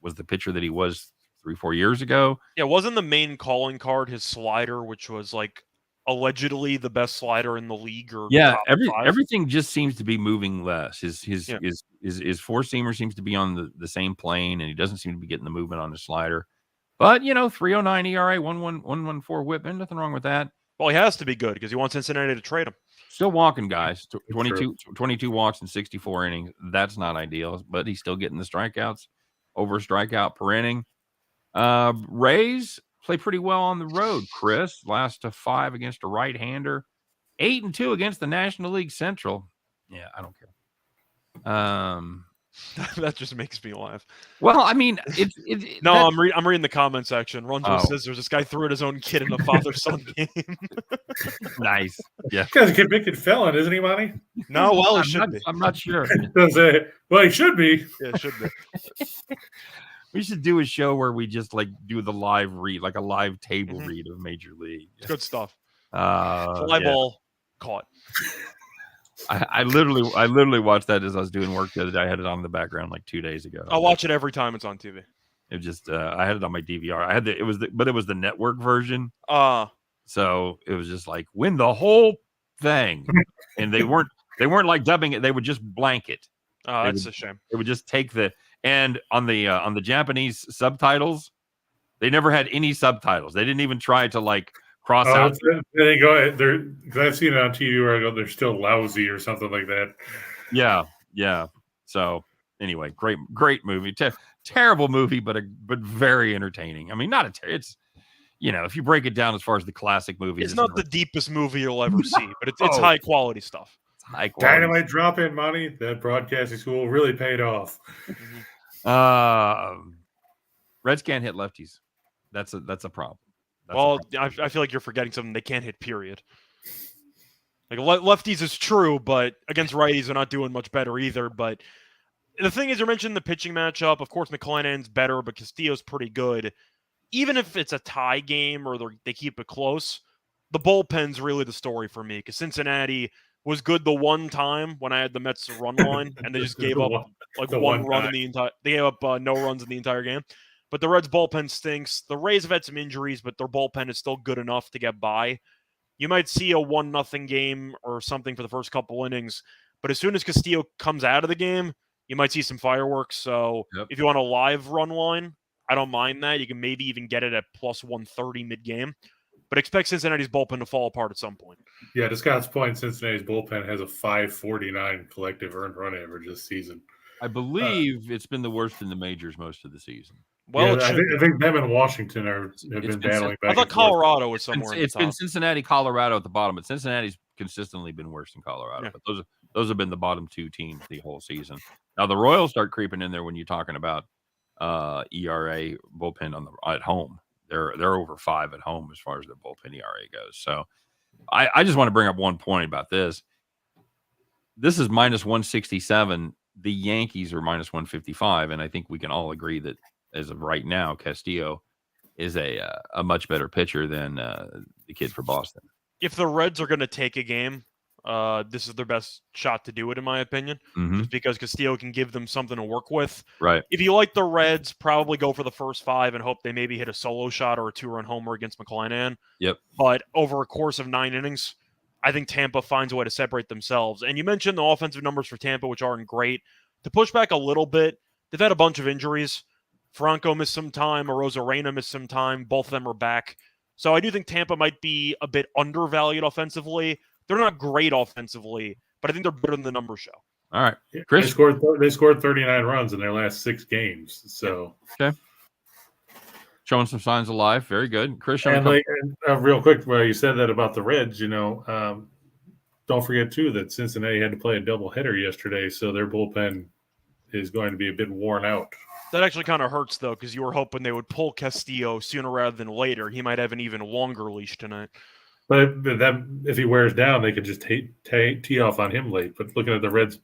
was the pitcher that he was 3-4 years ago. Yeah, wasn't the main calling card his slider, which was like allegedly the best slider in the league? Or everything just seems to be moving less. His four-seamer seems to be on the same plane, and he doesn't seem to be getting the movement on his slider. But 3.09 ERA, 1.14 whip, and nothing wrong with that. Well, he has to be good because he wants Cincinnati to trade him. Still walking, guys. 22 walks in 64 innings. That's not ideal, but he's still getting the strikeouts, over strikeout per inning. Rays play pretty well on the road, Chris. Last to 5 against a right-hander. 8-2 against the National League Central. Yeah, I don't care. That just makes me laugh. Well, I mean, I'm reading the comment section. Runs with scissors. This guy threw at his own kid in the father-son game. Nice. Yeah. This guy's a convicted felon, isn't he, Monty? No, well, he should be. I'm not sure. Well, he should be. Yeah, it should be. We should do a show where we just do the live read, like a live table read of Major League. It's good stuff. Fly ball caught. I literally watched that as I was doing work the other day. I had it on in the background like 2 days ago. I'll watch it every time it's on TV. It just I had it on my DVR. But it was the network version. So it was just like win the whole thing, and they weren't like dubbing it. They would just blank it. That's a shame. It would just take and on the Japanese subtitles, they never had any subtitles. They didn't even try to cross out. They go. Because I've seen it on TV where I go, they're still lousy or something like that. Yeah. So anyway, great movie. terrible movie, but very entertaining. I mean, it's if you break it down as far as the classic movies, It's not the deepest movie you'll ever see, but it's high quality stuff. It's high quality. Dynamite drop-in money. That broadcasting school really paid off. Reds can't hit lefties. That's a problem. I feel like you're forgetting something. They can't hit, period. Like lefties is true, but against righties, they're not doing much better either. But the thing is, you mentioned the pitching matchup. Of course, McClanahan's better, but Castillo's pretty good. Even if it's a tie game or they keep it close, the bullpen's really the story for me, because Cincinnati was good the one time when I had the Mets run line, and they just gave up one run in the entire. They gave up no runs in the entire game. But the Reds' bullpen stinks. The Rays have had some injuries, but their bullpen is still good enough to get by. You might see a 1-0 game or something for the first couple innings, but as soon as Castillo comes out of the game, you might see some fireworks. So if you want a live run line, I don't mind that. You can maybe even get it at plus 130 mid-game, but expect Cincinnati's bullpen to fall apart at some point. Yeah, to Scott's point, Cincinnati's bullpen has a 5.49 collective earned run average this season. I believe it's been the worst in the majors most of the season. Well, I think them and Washington have been battling back. I thought Colorado was somewhere. It's been Cincinnati, Colorado at the bottom, but Cincinnati's consistently been worse than Colorado. Yeah. But those have been the bottom two teams the whole season. Now the Royals start creeping in there when you're talking about ERA bullpen at home. They're over 5 at home as far as their bullpen ERA goes. So I just want to bring up one point about this. This is minus 167. The Yankees are minus 155, and I think we can all agree that as of right now, Castillo is a much better pitcher than the kid for Boston. If the Reds are going to take a game, this is their best shot to do it, in my opinion, just because Castillo can give them something to work with. Right. If you like the Reds, probably go for the first 5 and hope they maybe hit a solo shot or a 2-run homer against McClanahan. Yep. But over a course of 9 innings, I think Tampa finds a way to separate themselves. And you mentioned the offensive numbers for Tampa, which aren't great. To push back a little bit, they've had a bunch of injuries. Franco missed some time. Arozarena missed some time. Both of them are back. So I do think Tampa might be a bit undervalued offensively. They're not great offensively, but I think they're better than the numbers show. All right. Chris? They scored 39 runs in their last 6 games. So okay. Showing some signs of life. Very good. Chris, real quick, you said that about the Reds, don't forget, too, that Cincinnati had to play a doubleheader yesterday, so their bullpen is going to be a bit worn out. That actually kind of hurts, though, because you were hoping they would pull Castillo sooner rather than later. He might have an even longer leash tonight. But if he wears down, they could just tee off on him late. But looking at the Reds'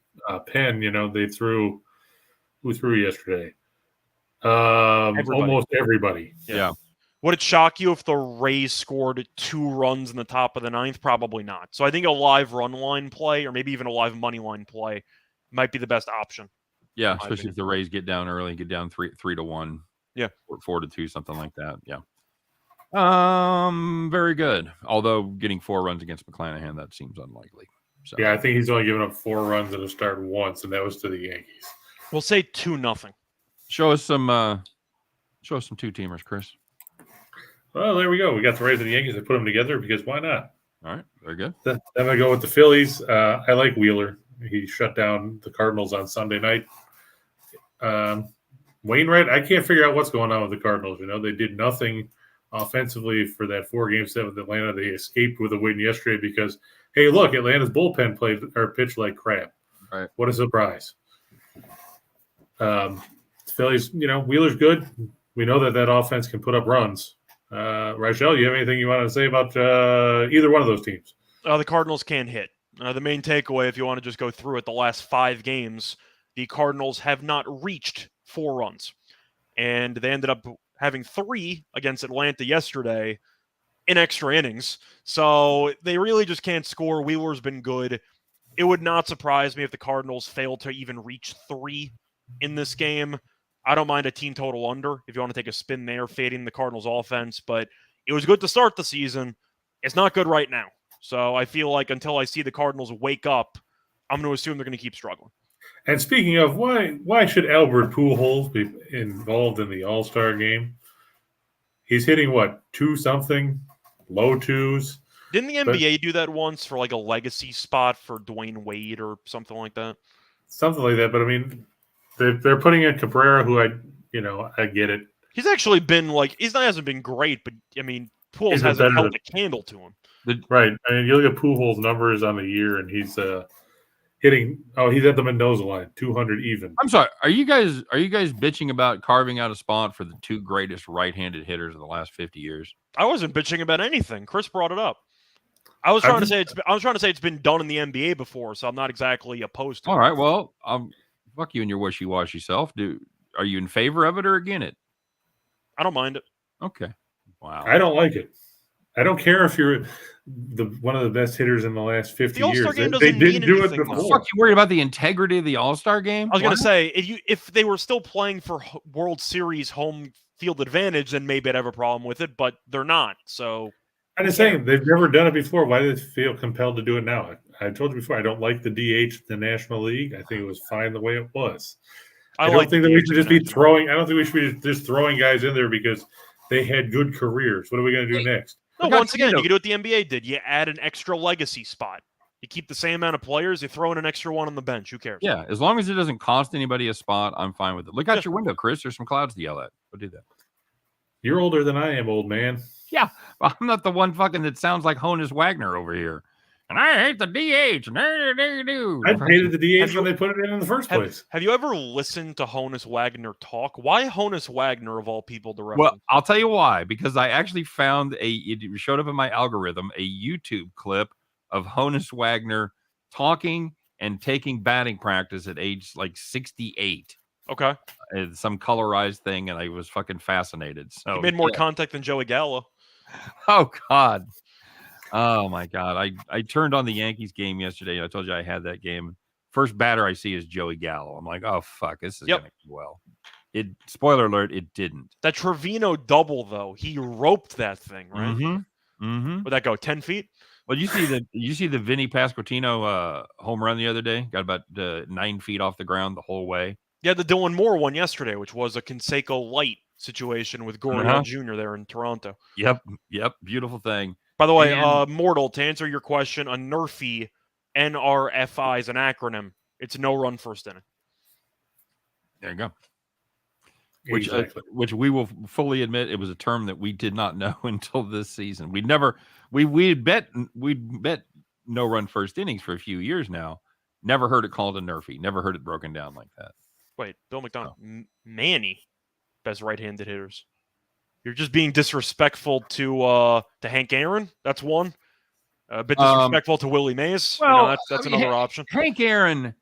pen, they threw – who threw yesterday? Almost everybody. Yeah. Would it shock you if the Rays scored 2 runs in the top of the 9th? Probably not. So I think a live run line play or maybe even a live money line play might be the best option. Yeah, especially if the Rays get down early, get down 3-1. Yeah. Or 4-2, something like that. Yeah. Very good. Although getting 4 runs against McClanahan, that seems unlikely. So. Yeah, I think he's only given up 4 runs at a start once, and that was to the Yankees. We'll say 2-0. Show us some 2-teamers, Chris. Well, there we go. We got the Rays and the Yankees. I put them together because why not? All right, very good. Then I go with the Phillies. I like Wheeler. He shut down the Cardinals on Sunday night. Wainwright, I can't figure out what's going on with the Cardinals. They did nothing offensively for that 4-game set with Atlanta. They escaped with a win yesterday because, hey, look, Atlanta's bullpen pitched like crap. Right. What a surprise. Phillies, Wheeler's good. We know that offense can put up runs. Rachel, you have anything you want to say about either one of those teams? The Cardinals can't hit. The main takeaway, if you want to just go through it, the last 5 games, the Cardinals have not reached 4 runs. And they ended up having 3 against Atlanta yesterday in extra innings. So they really just can't score. Wheeler's been good. It would not surprise me if the Cardinals fail to even reach 3 in this game. I don't mind a team total under if you want to take a spin there, fading the Cardinals offense. But it was good to start the season. It's not good right now. So I feel like until I see the Cardinals wake up, I'm going to assume they're going to keep struggling. And speaking of, why should Albert Pujols be involved in the All-Star game? He's hitting, 2-something, low 2s. Didn't the NBA do that once for like a legacy spot for Dwayne Wade or something like that? Something like that. But, I mean, they're putting in Cabrera, who I get it. He's actually been hasn't been great, but I mean, Pujols He's been hasn't better held than- a candle to him. Right. I mean, you look at Pujols' numbers on the year, and he's hitting. Oh, he's at the Mendoza line, 200 even. I'm sorry. Are you guys bitching about carving out a spot for the two greatest right-handed hitters of the last 50 years? I wasn't bitching about anything. Chris brought it up. I was trying to say it's been done in the NBA before, so I'm not exactly opposed to it. All right. Well, fuck you and your wishy-washy self. Are you in favor of it or against it? I don't mind it. Okay. Wow. I don't like it. I don't care if you're one of the best hitters in the last 50 The All-Star years. game They doesn't didn't mean do it anything, though. before. Fuck, you worried about the integrity of the All-Star game? I was going to say, if they were still playing for World Series home field advantage, then maybe I'd have a problem with it, but they're not. So I'm just saying, they've never done it before. Why do they feel compelled to do it now? I told you before, I don't like the DH in the National League. I think it was fine the way it was. I don't think that we should just be throwing. I don't think we should be just throwing guys in there because they had good careers. What are we going to do next? No, once again, you can do what the NBA did. You add an extra legacy spot. You keep the same amount of players. You throw in an extra one on the bench. Who cares? Yeah, as long as it doesn't cost anybody a spot, I'm fine with it. Look out your window, Chris. There's some clouds to yell at. Go do that. You're older than I am, old man. Yeah, well, I'm not the one fucking that sounds like Honus Wagner over here. And I hate the DH. I hated the DH when they put it in the first place. Have you ever listened to Honus Wagner talk? Why Honus Wagner of all people to reference? Well, I'll tell you why. Because I actually found it showed up in my algorithm, a YouTube clip of Honus Wagner talking and taking batting practice at age like 68. Okay. It's some colorized thing, and I was fucking fascinated. So he made more contact than Joey Gallo. Oh God. Oh my God. I turned on the Yankees game yesterday. I told you I had that game. First batter I see is Joey Gallo. I'm like, oh fuck, this is gonna go well. Spoiler alert, it didn't. That Trevino double, though, he roped that thing, right? Mm-hmm. Would that go 10 feet? Well, you see the Vinny Pasquantino home run the other day? Got about 9 feet off the ground the whole way. Yeah, the Dylan Moore one yesterday, which was a Canseco light situation with Gurriel Jr. there in Toronto. Yep. Beautiful thing. By the way, Mortal, to answer your question, a Nerfy, NRFI is an acronym. It's no run first inning. There you go. Exactly. Which we will fully admit it was a term that we did not know until this season. We bet no run first innings for a few years now. Never heard it called a Nerfy. Never heard it broken down like that. Wait, Bill McDonald, Manny, best right-handed hitters. You're just being disrespectful to Hank Aaron. That's one. A bit disrespectful to Willie Mays. Well, that's another option. Hank Aaron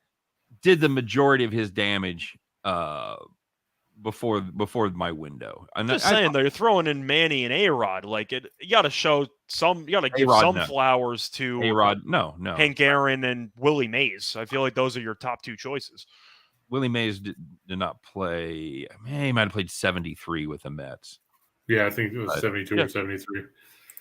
did the majority of his damage before my window. I'm just saying, though, you're throwing in Manny and A-Rod. Like you got to show some. You got to give some flowers to A-Rod. No. Hank Aaron and Willie Mays. I feel like those are your top two choices. Willie Mays did not play. Man, he might have played 73 with the Mets. Yeah, I think it was 72 or 73.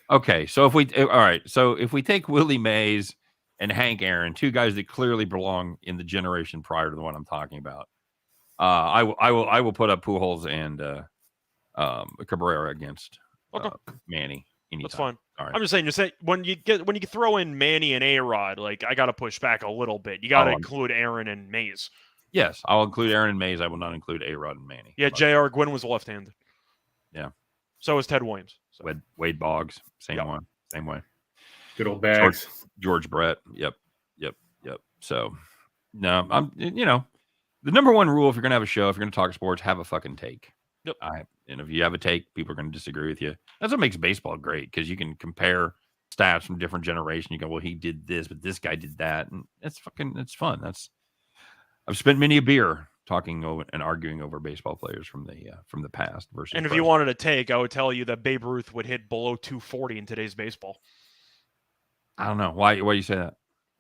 Okay, so if we take Willie Mays and Hank Aaron, two guys that clearly belong in the generation prior to the one I'm talking about, I will put up Pujols and Cabrera against Manny anytime. That's fine. Right. I'm just saying, when you throw in Manny and A-Rod, like I got to push back a little bit. You got to include Aaron and Mays. Yes, I'll include Aaron and Mays. I will not include A-Rod and Manny. Yeah, J.R. Gwynn was left-handed. Yeah. So is Ted Williams. So. Wade Boggs, same way. Good old Bags. George Brett. Yep. So, no, I'm. The number one rule if you're gonna have a show, if you're gonna talk sports, have a fucking take. Yep. And if you have a take, people are gonna disagree with you. That's what makes baseball great because you can compare stats from different generations. You go, well, he did this, but this guy did that, and it's fun. I've spent many a beer talking over and arguing over baseball players from the past versus. And if you wanted a take, I would tell you that Babe Ruth would hit below 240 in today's baseball. I don't know why you say that.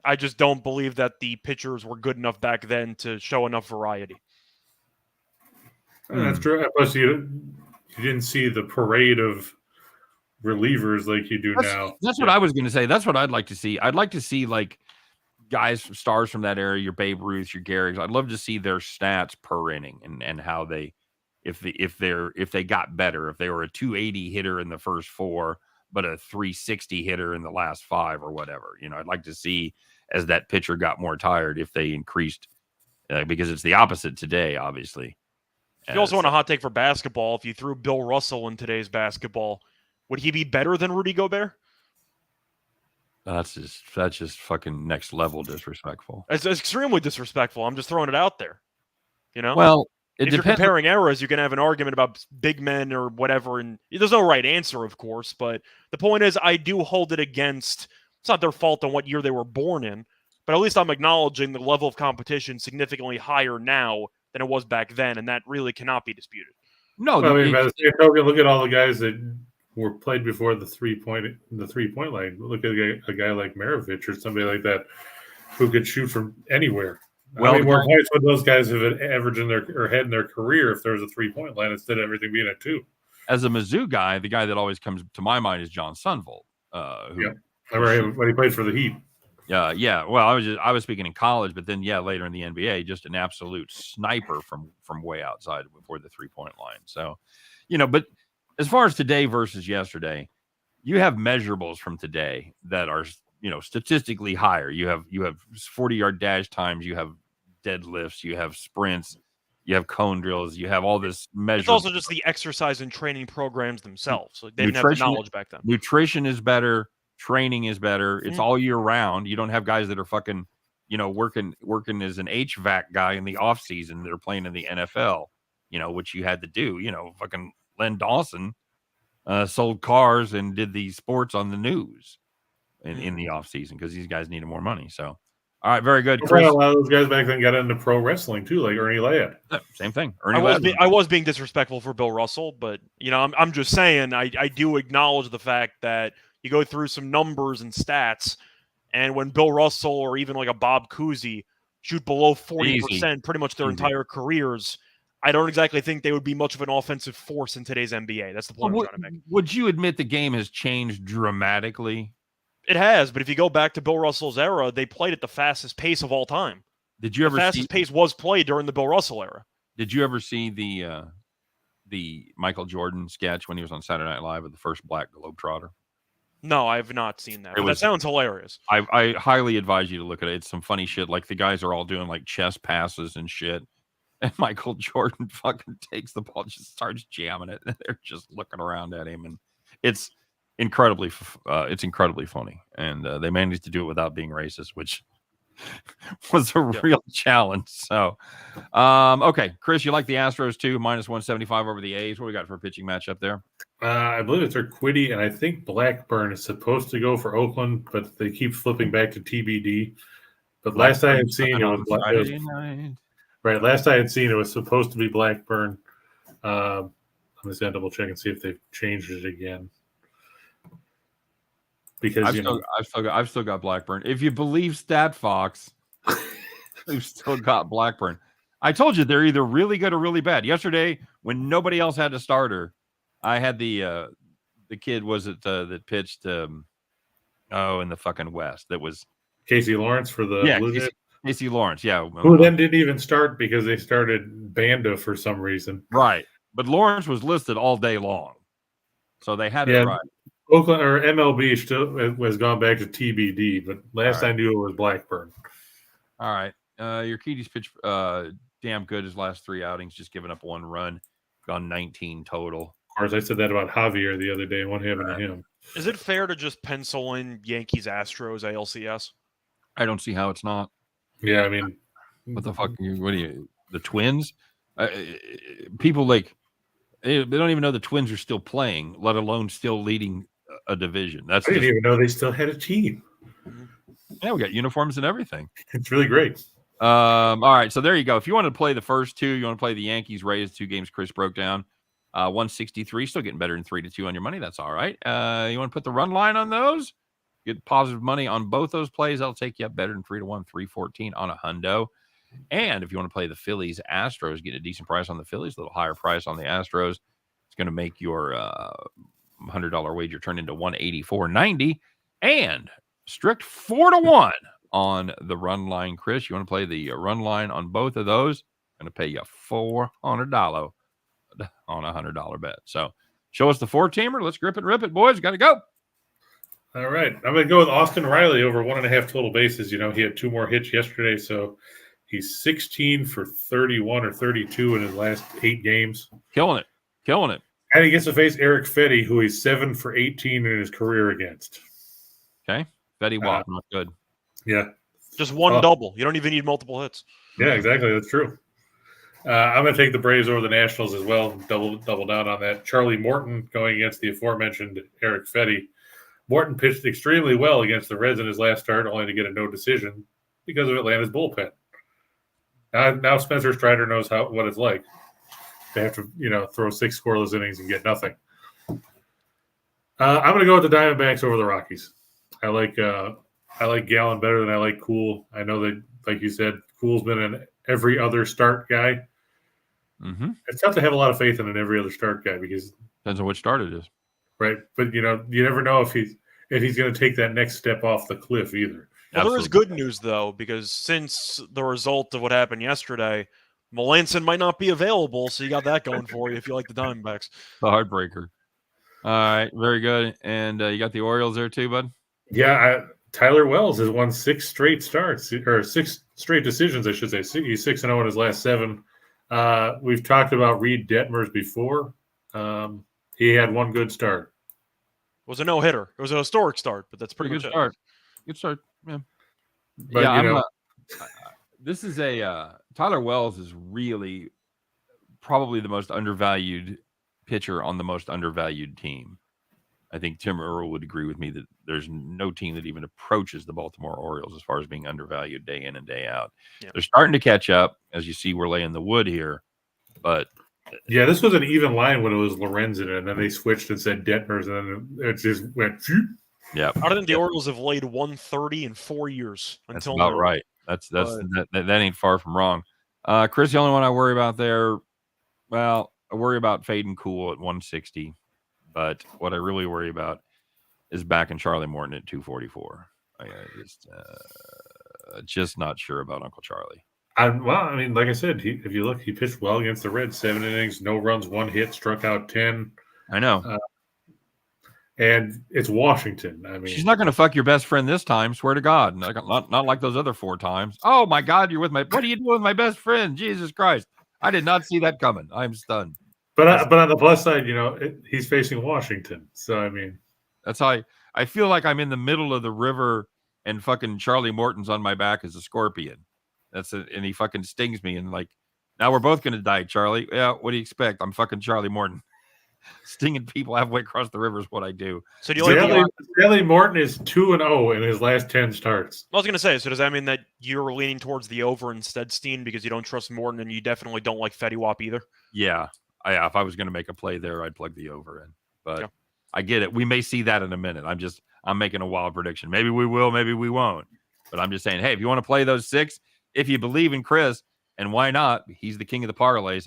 I just don't believe that the pitchers were good enough back then to show enough variety. That's true. Plus, you didn't see the parade of relievers like you do now. That's what I was going to say. That's what I'd like to see. I'd like to see like guys, stars from that era, your Babe Ruths, your Garrig's. I'd love to see their stats per inning and how they, if they got better, if they were a 280 hitter in the first four, but a 360 hitter in the last five or whatever. I'd like to see as that pitcher got more tired if they increased, because it's the opposite today, obviously. If you also want a hot take for basketball, if you threw Bill Russell in today's basketball, would he be better than Rudy Gobert? That's just fucking next level disrespectful. It's extremely disrespectful. I'm just throwing it out there. You know? Well, if you're comparing eras, you can have an argument about big men or whatever, and there's no right answer, of course, but the point is I do hold it against, it's not their fault on what year they were born in, but at least I'm acknowledging the level of competition significantly higher now than it was back then, and that really cannot be disputed. No, well, I mean, by the same token, look at all the guys that were played before the 3-point line. Look at a guy like Maravich or somebody like that who could shoot from anywhere. Well, I mean, more points would those guys have averaged in had in their career if there was a 3-point line instead of everything being a 2. As a Mizzou guy, the guy that always comes to my mind is John Sunvolt. When he played for the Heat. Yeah. Well, I was speaking in college, but then later in the NBA, just an absolute sniper from way outside before the 3-point line. So, but as far as today versus yesterday, you have measurables from today that are statistically higher. You have 40-yard dash times, you have deadlifts, you have sprints, you have cone drills, you have all this measure. It's also just the exercise and training programs themselves. So they didn't have the knowledge back then. Nutrition is better. Training is better. It's all year round. You don't have guys that are fucking, working as an HVAC guy in the off season that are playing in the NFL, which you had to do. Fucking Len Dawson sold cars and did the sports on the news in the off season because these guys needed more money. So, all right, very good. Chris. A lot of those guys back then got into pro wrestling too, like Ernie Ladd. Same thing. I was being disrespectful for Bill Russell, but I'm just saying I do acknowledge the fact that you go through some numbers and stats, and when Bill Russell or even like a Bob Cousy shoot below 40% pretty much their entire careers, I don't exactly think they would be much of an offensive force in today's NBA. That's the point I'm trying to make. Would you admit the game has changed dramatically? It has, but if you go back to Bill Russell's era, they played at the fastest pace of all time. Did you ever the fastest pace was played during the Bill Russell era. Did you ever see the Michael Jordan sketch when he was on Saturday Night Live with the first black Globetrotter? No, I have not seen that. That sounds hilarious. I highly advise you to look at it. It's some funny shit. Like the guys are all doing like chest passes and shit. And Michael Jordan fucking takes the ball, just starts jamming it. And they're just looking around at him. And it's incredibly funny. And they managed to do it without being racist, which was a real challenge. So, okay. Chris, you like the Astros too? -175 over the A's. What we got for a pitching matchup there? I believe it's Urquidy, and I think Blackburn is supposed to go for Oakland, but they keep flipping back to TBD. But last I had seen it was right. Last I had seen it was supposed to be Blackburn. I'm just gonna double check and see if they've changed it again. Because I've still got Blackburn. If you believe StatFox, we've still got Blackburn. I told you they're either really good or really bad. Yesterday, when nobody else had a starter, I had the kid that pitched in the fucking West. That was Casey Lawrence for the Casey Lawrence, yeah. Who then didn't even start because they started Banda for some reason. Right. But Lawrence was listed all day long. So they had it right. Oakland or MLB still has gone back to TBD, but last I knew it was Blackburn. All right. Urquidy's pitched damn good his last 3 outings, just giving up 1 run, gone 19 total. Of course, I said that about Javier the other day. What happened to him? Is it fair to just pencil in Yankees Astros ALCS? I don't see how it's not. Yeah, I mean, what the fuck? What are you? The Twins? People like they don't even know the Twins are still playing, let alone still leading a division. I didn't even know they still had a team. Yeah, we got uniforms and everything. It's really great. All right, so there you go. If you want to play the first 2, you want to play the Yankees Rays 2 games Chris broke down. 163, still getting better than 3-2 on your money. That's all right. You want to put the run line on those? Get positive money on both those plays. That'll take you up better than 3-1, 314 on a hundo. And if you want to play the Phillies Astros, get a decent price on the Phillies, a little higher price on the Astros. It's going to make your $100 wager turn into $184.90 and strict 4-1 on the run line. Chris, you want to play the run line on both of those? Going to pay you $400 on a $100 bet. So show us the 4-teamer. Let's grip it, rip it, boys. Got to go. All right. I'm going to go with Austin Riley over 1.5 total bases. He had 2 more hits yesterday, so He's 16 for 31 or 32 in his last 8 games. Killing it. And he gets to face Eric Fetty, who he's 7 for 18 in his career against. Okay. Fetty Wap, not good. Yeah. Just one double. You don't even need multiple hits. Yeah, exactly. That's true. I'm going to take the Braves over the Nationals as well. Double down on that. Charlie Morton going against the aforementioned Eric Fetty. Morton pitched extremely well against the Reds in his last start, only to get a no decision because of Atlanta's bullpen. Now Spencer Strider knows what it's like. They have to, throw 6 scoreless innings and get nothing. I'm going to go with the Diamondbacks over the Rockies. I like Gallen better than I like Cool. I know that, like you said, Cool's been an every other start guy. Mm-hmm. It's tough to have a lot of faith in an every other start guy because depends on which start it is. Right, but you never know if he's going to take that next step off the cliff either. Well, there is good news though, because since the result of what happened yesterday, Melanson might not be available, so you got that going for you if you like the Diamondbacks. The heartbreaker. All right, very good. And you got the Orioles there too, bud? Yeah, Tyler Wells has won 6 straight starts, or 6 straight decisions, I should say. He's 6-0 in his last 7. We've talked about Reed Detmers before. He had one good start. It was a no-hitter. It was a historic start, but that's pretty good much start. Good start, yeah. But, yeah, this is Tyler Wells is really probably the most undervalued pitcher on the most undervalued team. I think Tim Earl would agree with me that there's no team that even approaches the Baltimore Orioles as far as being undervalued day in and day out. Yeah. They're starting to catch up. As you see, we're laying the wood here. But yeah, this was an even line when it was Lorenzen, and then they switched and said Detmers, and then it just went. Yeah, I don't think the Orioles have laid 130 in 4 years. That's about right. That ain't far from wrong. Chris, the only one I worry about there, well, I worry about Faden Cool at 160, but what I really worry about is backing Charlie Morton at 244. I just not sure about Uncle Charlie. Like I said, if you look, he pitched well against the Reds. 7 innings, no runs, 1 hit, struck out 10. I know. And it's Washington. I mean, she's not going to fuck your best friend this time. Swear to God, not like those other 4 times. Oh my God, you're with my. What are you doing with my best friend? Jesus Christ, I did not see that coming. I'm stunned. But on the plus side, he's facing Washington. So I mean, that's how I feel like I'm in the middle of the river and fucking Charlie Morton's on my back as a scorpion. And he fucking stings me and like, now we're both going to die, Charlie. Yeah, what do you expect? I'm fucking Charlie Morton. Stinging people halfway across the river is what I do. So do you Charlie Morton is 2-0 in his last 10 starts. I was going to say, so does that mean that you're leaning towards the over instead, Steen, because you don't trust Morton and you definitely don't like Fetty Wap either? Yeah. If I was going to make a play there, I'd plug the over in. But yeah. I get it. We may see that in a minute. I'm making a wild prediction. Maybe we will, maybe we won't. But I'm just saying, hey, if you want to play those 6, if you believe in Chris, and why not? He's the king of the parlays.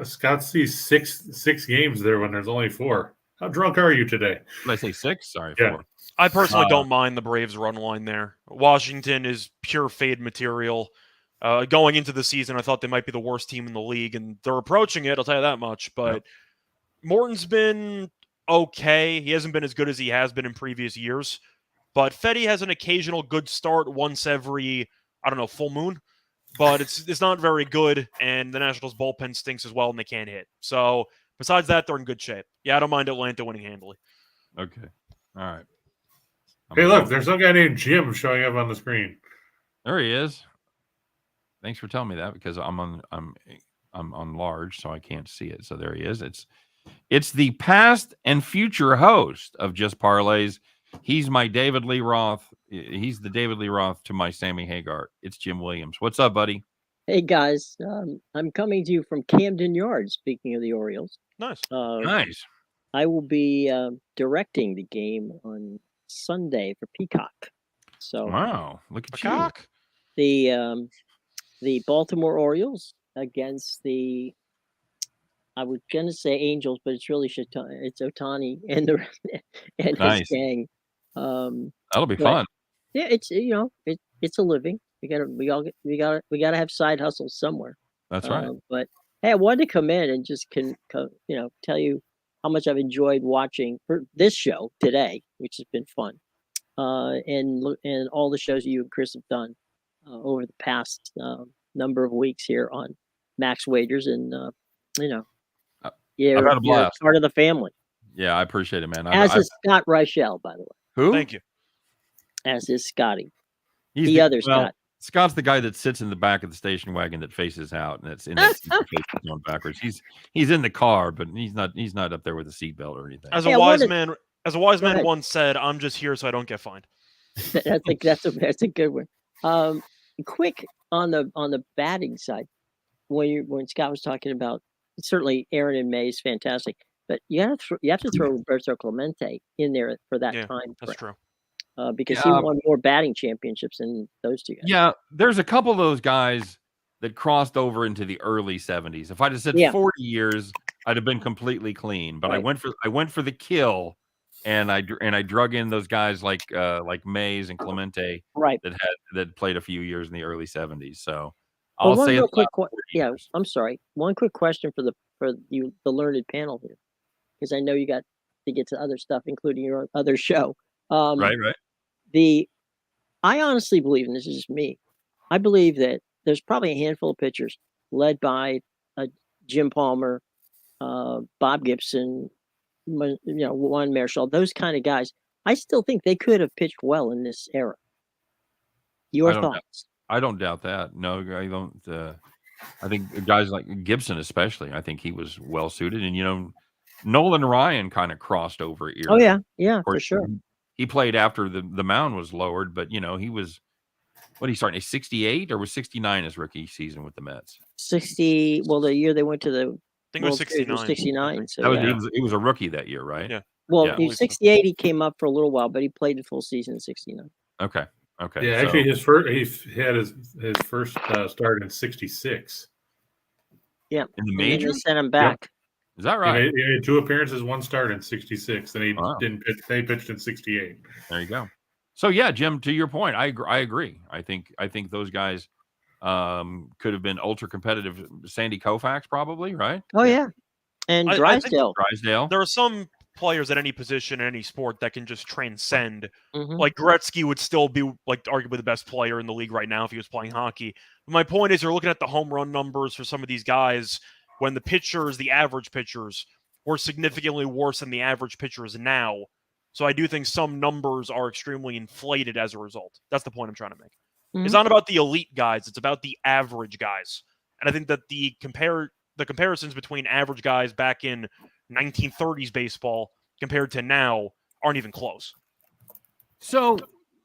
Scott sees six games there when there's only 4. How drunk are you today? Did I say 6? Sorry, yeah. 4. I personally don't mind the Braves run line there. Washington is pure fade material. Going into the season, I thought they might be the worst team in the league, and they're approaching it, I'll tell you that much. But Morton's been okay. He hasn't been as good as he has been in previous years. But Fetty has an occasional good start once every, full moon. But it's not very good, and the Nationals' bullpen stinks as well, and they can't hit. So besides that, they're in good shape. Yeah, I don't mind Atlanta winning handily. Okay, all right. Hey, look, there's some guy named Jim showing up on the screen. There he is. Thanks for telling me that because I'm on large, so I can't see it. So there he is. It's the past and future host of Just Parlays. He's my David Lee Roth. He's the David Lee Roth to my Sammy Hagar. It's Jim Williams. What's up, buddy? Hey, guys. I'm coming to you from Camden Yards, speaking of the Orioles. Nice. Nice. I will be directing the game on Sunday for Peacock. So wow, look at Peacock. The Baltimore Orioles against I was going to say Angels, but it's really it's Ohtani and nice. his gang. That'll be fun. Yeah, it's it's a living. We gotta have side hustles somewhere. That's right. But hey, I wanted to come in and just tell you how much I've enjoyed watching for this show today, which has been fun. And all the shows you and Chris have done. over the past number of weeks here on Max Wagers, and you're had a blast. part of the family. Yeah, I appreciate it, man. As is Scott Reichel, by the way. Who? Thank you. As is Scotty. He's the other Scott. Scott's the guy that sits in the back of the station wagon that faces out, and it's in that seat that faces going backwards. He's in the car, but he's not up there with a seatbelt or anything. As a wise man once said, "I'm just here so I don't get fined." That's a good one. Quick on the batting side, when Scott was talking about, certainly Aaron and May is fantastic, but you have to throw Roberto Clemente in there for that time. That's true. Because he won more batting championships than those two guys. Yeah, there's a couple of those guys that crossed over into the early 70s. If I'd have said 40 years, I'd have been completely clean. But right. I went for the kill, and I drug in those guys like Mays and Clemente, right, that played a few years in the early 70s. So I'll say I'm sorry. One quick question for the learned panel here, because I know you got to get to other stuff, including your other show. Right. I honestly believe, and this is just me, I believe that there's probably a handful of pitchers led by Jim Palmer, Bob Gibson, Juan Marichal, those kind of guys. I still think they could have pitched well in this era. Your thoughts? I don't doubt that. No, I don't. I think guys like Gibson, especially, I think he was well suited, and Nolan Ryan kind of crossed over era. Oh yeah, for sure. He played after the mound was lowered, but he was he starting 68 or was 69 his rookie season with the Mets? 60. Well, the year they went to the I think it was 69. 69. So he was a rookie that year, right? Yeah. Well, he was 68. He came up for a little while, but he played the full season in 69. Okay. Yeah, actually, he had his first start in 66. Yeah. In the majors, they sent him back. Yep. Is that right? He made 2 appearances, 1 start in 66, and he didn't pitch. They pitched in 68. There you go. So yeah, Jim, to your point, I agree. I think those guys could have been ultra competitive. Sandy Koufax, probably, right? Oh yeah, and Drysdale. There are some players at any position in any sport that can just transcend. Mm-hmm. Like Gretzky would still be arguably the best player in the league right now if he was playing hockey. But my point is, you're looking at the home run numbers for some of these guys when the average pitchers, were significantly worse than the average pitchers now. So I do think some numbers are extremely inflated as a result. That's the point I'm trying to make. Mm-hmm. It's not about the elite guys. It's about the average guys. And I think that the comparisons between average guys back in 1930s baseball compared to now aren't even close. So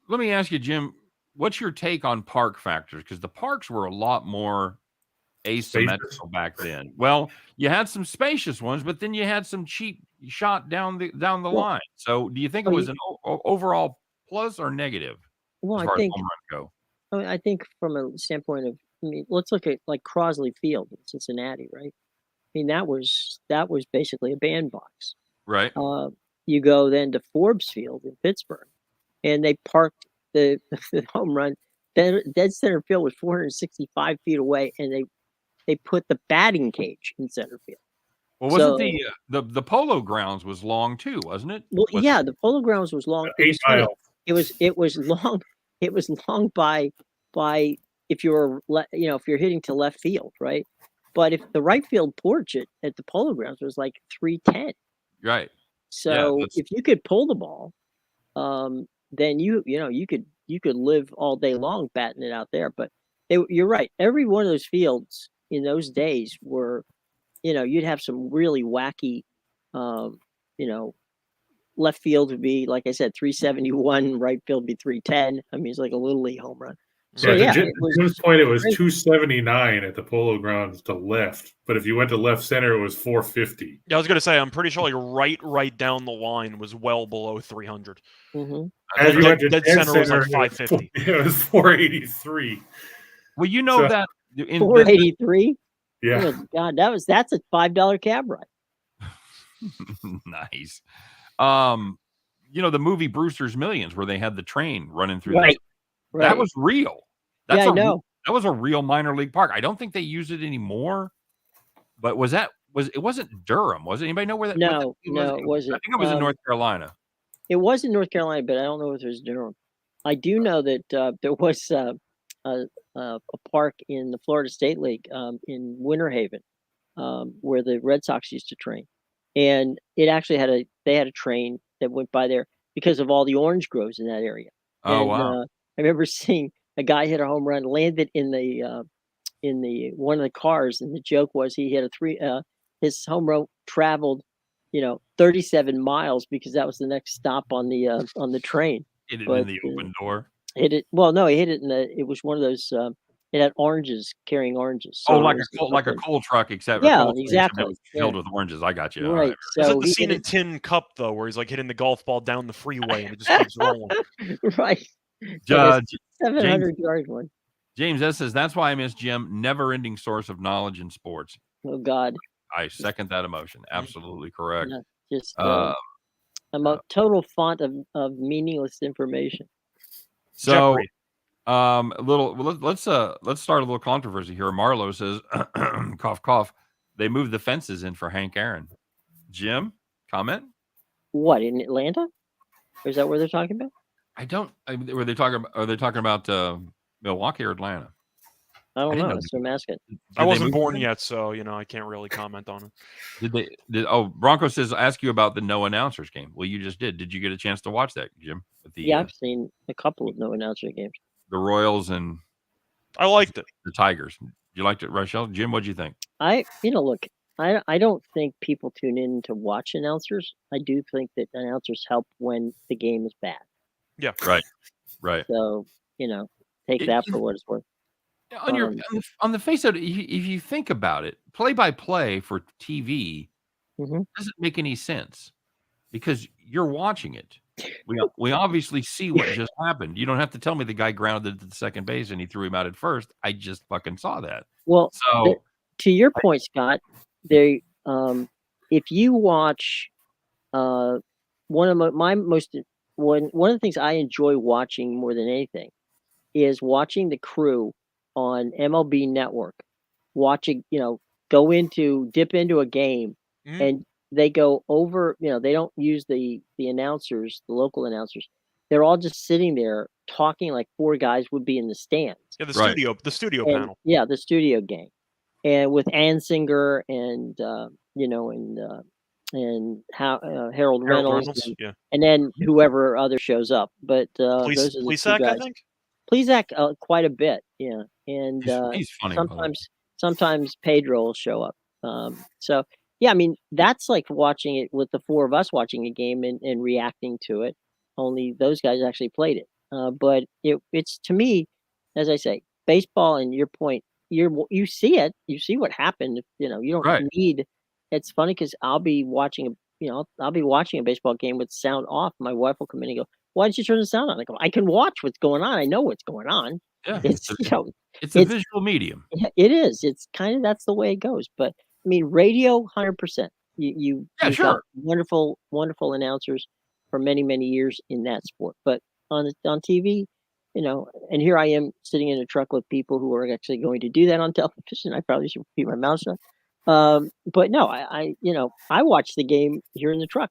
let me ask you, Jim, what's your take on park factors? Because the parks were a lot more asymmetrical back then. Well, you had some spacious ones, but then you had some cheap shot down the line. So do you think it was an overall plus or negative? Well, as far as home runs go? I think from a standpoint of, let's look at like Crosley Field in Cincinnati, right? That was basically a bandbox. Right. You go then to Forbes Field in Pittsburgh, and they parked the home run. Dead center field was 465 feet away, and they put the batting cage in center field. Well, wasn't the Polo Grounds was long too, wasn't it? Well, the Polo Grounds was long. 8 miles. It was long. It was long by if you're if you're hitting to left field, right? But if the right field porch at the Polo Grounds was like 310, right? So if you could pull the ball, then you could live all day long batting it out there. But you're right. Every one of those fields in those days were, you'd have some really wacky, left field would be, like I said, 371, right field would be 310. It's like a little league home run. So Jim's point, it was 279 at the Polo Grounds to left, but if you went to left center, it was 450. Yeah, I was going to say, I'm pretty sure right down the line was well below 300. Mm-hmm. As you went to dead center was like 550. It was 483. Well, that 483. Yeah. Oh, God, that's a $5 cab ride. Nice. The movie Brewster's Millions, where they had the train running through. Right. That was real. I know. That was a real minor league park. I don't think they use it anymore. But it wasn't Durham, was it? Anybody know where that? No, it wasn't. I think it was in North Carolina. It was in North Carolina, but I don't know if it was Durham. I do know that there was a park in the Florida State League in Winter Haven, where the Red Sox used to train, and it actually they had a train that went by there because of all the orange groves in that area. Oh, And wow. I remember seeing a guy hit a home run, landed in the one of the cars, and the joke was he hit his home run traveled, 37 miles because that was the next stop on the train. Hit it in But the open door. hit it. Well, no, he hit it it was one of those. It had oranges, carrying oranges. Oh, So like it was like a coal truck, except a Yeah, coal train, except exactly. it was filled Yeah. with oranges. I got you. All right. Right. Is So it the he scene hit in Tin Cup though, where he's like hitting the golf ball down the freeway and it just keeps rolling? it right. Uh, Like a 700-yard one. James S says that's why I miss Jim. Never-ending source of knowledge in sports. Oh God. I second that emotion. Absolutely correct. Yeah, just Uh, I'm a total font of meaningless information. so, Jeffrey. let's start a little controversy here. Marlo says, cough, cough. They moved the fences in for Hank Aaron. Jim, comment? What, in Atlanta? Or is that where they're talking about? Are they talking about Milwaukee or Atlanta? I don't didn't know. know That's what I'm asking. I wasn't born yet, so I can't really comment on it. Bronco says, ask you about the no announcers game. Well, you just did. Did you get a chance to watch that, Jim? With the, Yeah, I've seen a couple of no announcer games. the Royals and I liked it. the Tigers. You liked it, Rochelle? Jim, what'd you think? Look, I don't think people tune in to watch announcers. I do think that announcers help when the game is bad. Yeah. Right. So, take that for what it's worth. On the face of it, if you think about it, play-by-play for TV Mhm. doesn't make any sense because you're watching it. We obviously see what just happened. You don't have to tell me the guy grounded at the second base and he threw him out at first. I just fucking saw that. Well, So to your point, Scott, if you watch one of one of the things I enjoy watching more than anything is watching the crew on MLB Network, watching, dip into a game, Mhm. and they go over, they don't use the announcers, the local announcers. They're all just sitting there talking like four guys would be in the stands. Yeah, the Right. studio And, panel. yeah, the studio game. And with Ansinger and Harold Reynolds, yeah. and then whoever other shows up. But those are the two Plesac, I guys. think. Plesac, quite a bit, yeah. And he's funny. by the way. sometimes Pedro will show up. So yeah, I mean that's like watching it with the four of us watching a game and reacting to it. Only those guys actually played it. But it's to me, as I say, baseball. And your point, you see it, you see what happened. You don't Right. need. It's funny because I'll be watching a baseball game with sound off. My wife will come in and go, "Why did you turn the sound on?" I go, "I can watch what's going on. I know what's going on." Yeah, It's it's a visual medium. it is. It's kind of that's the way it goes. But I mean, radio, 100%. You've got sure. wonderful announcers for many years in that sport. But on TV, and here I am sitting in a truck with people who are actually going to do that on television. I probably should keep my mouth shut. But no, I watch the game here in the truck.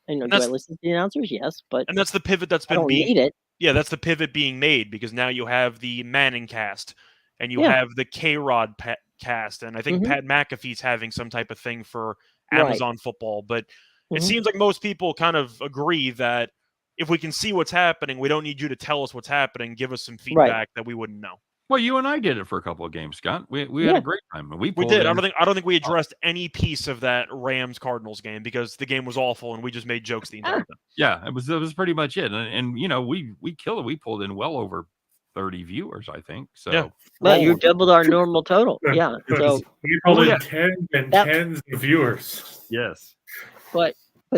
Do I listen to the announcers? Yes, but And that's the pivot that's I been don't need it. Yeah, that's the pivot being made because now you have the Manning cast and you have the K-Rod cast, and I think Pat McAfee's having some type of thing for Amazon football. But it seems like most people kind of agree that if we can see what's happening, we don't need you to tell us what's happening. Give us some feedback that we wouldn't know. Well, you and I did it for a couple of games, Scott. We had a great time. We did. I don't think we addressed any piece of that Rams Cardinals game because the game was awful and we just made jokes the entire time. Yeah, it was pretty much it. And we killed it. We pulled in well over 30 viewers, I think. So Yeah. Well, you doubled our normal total. Yeah. So we pulled in tens and tens of viewers. Yes. But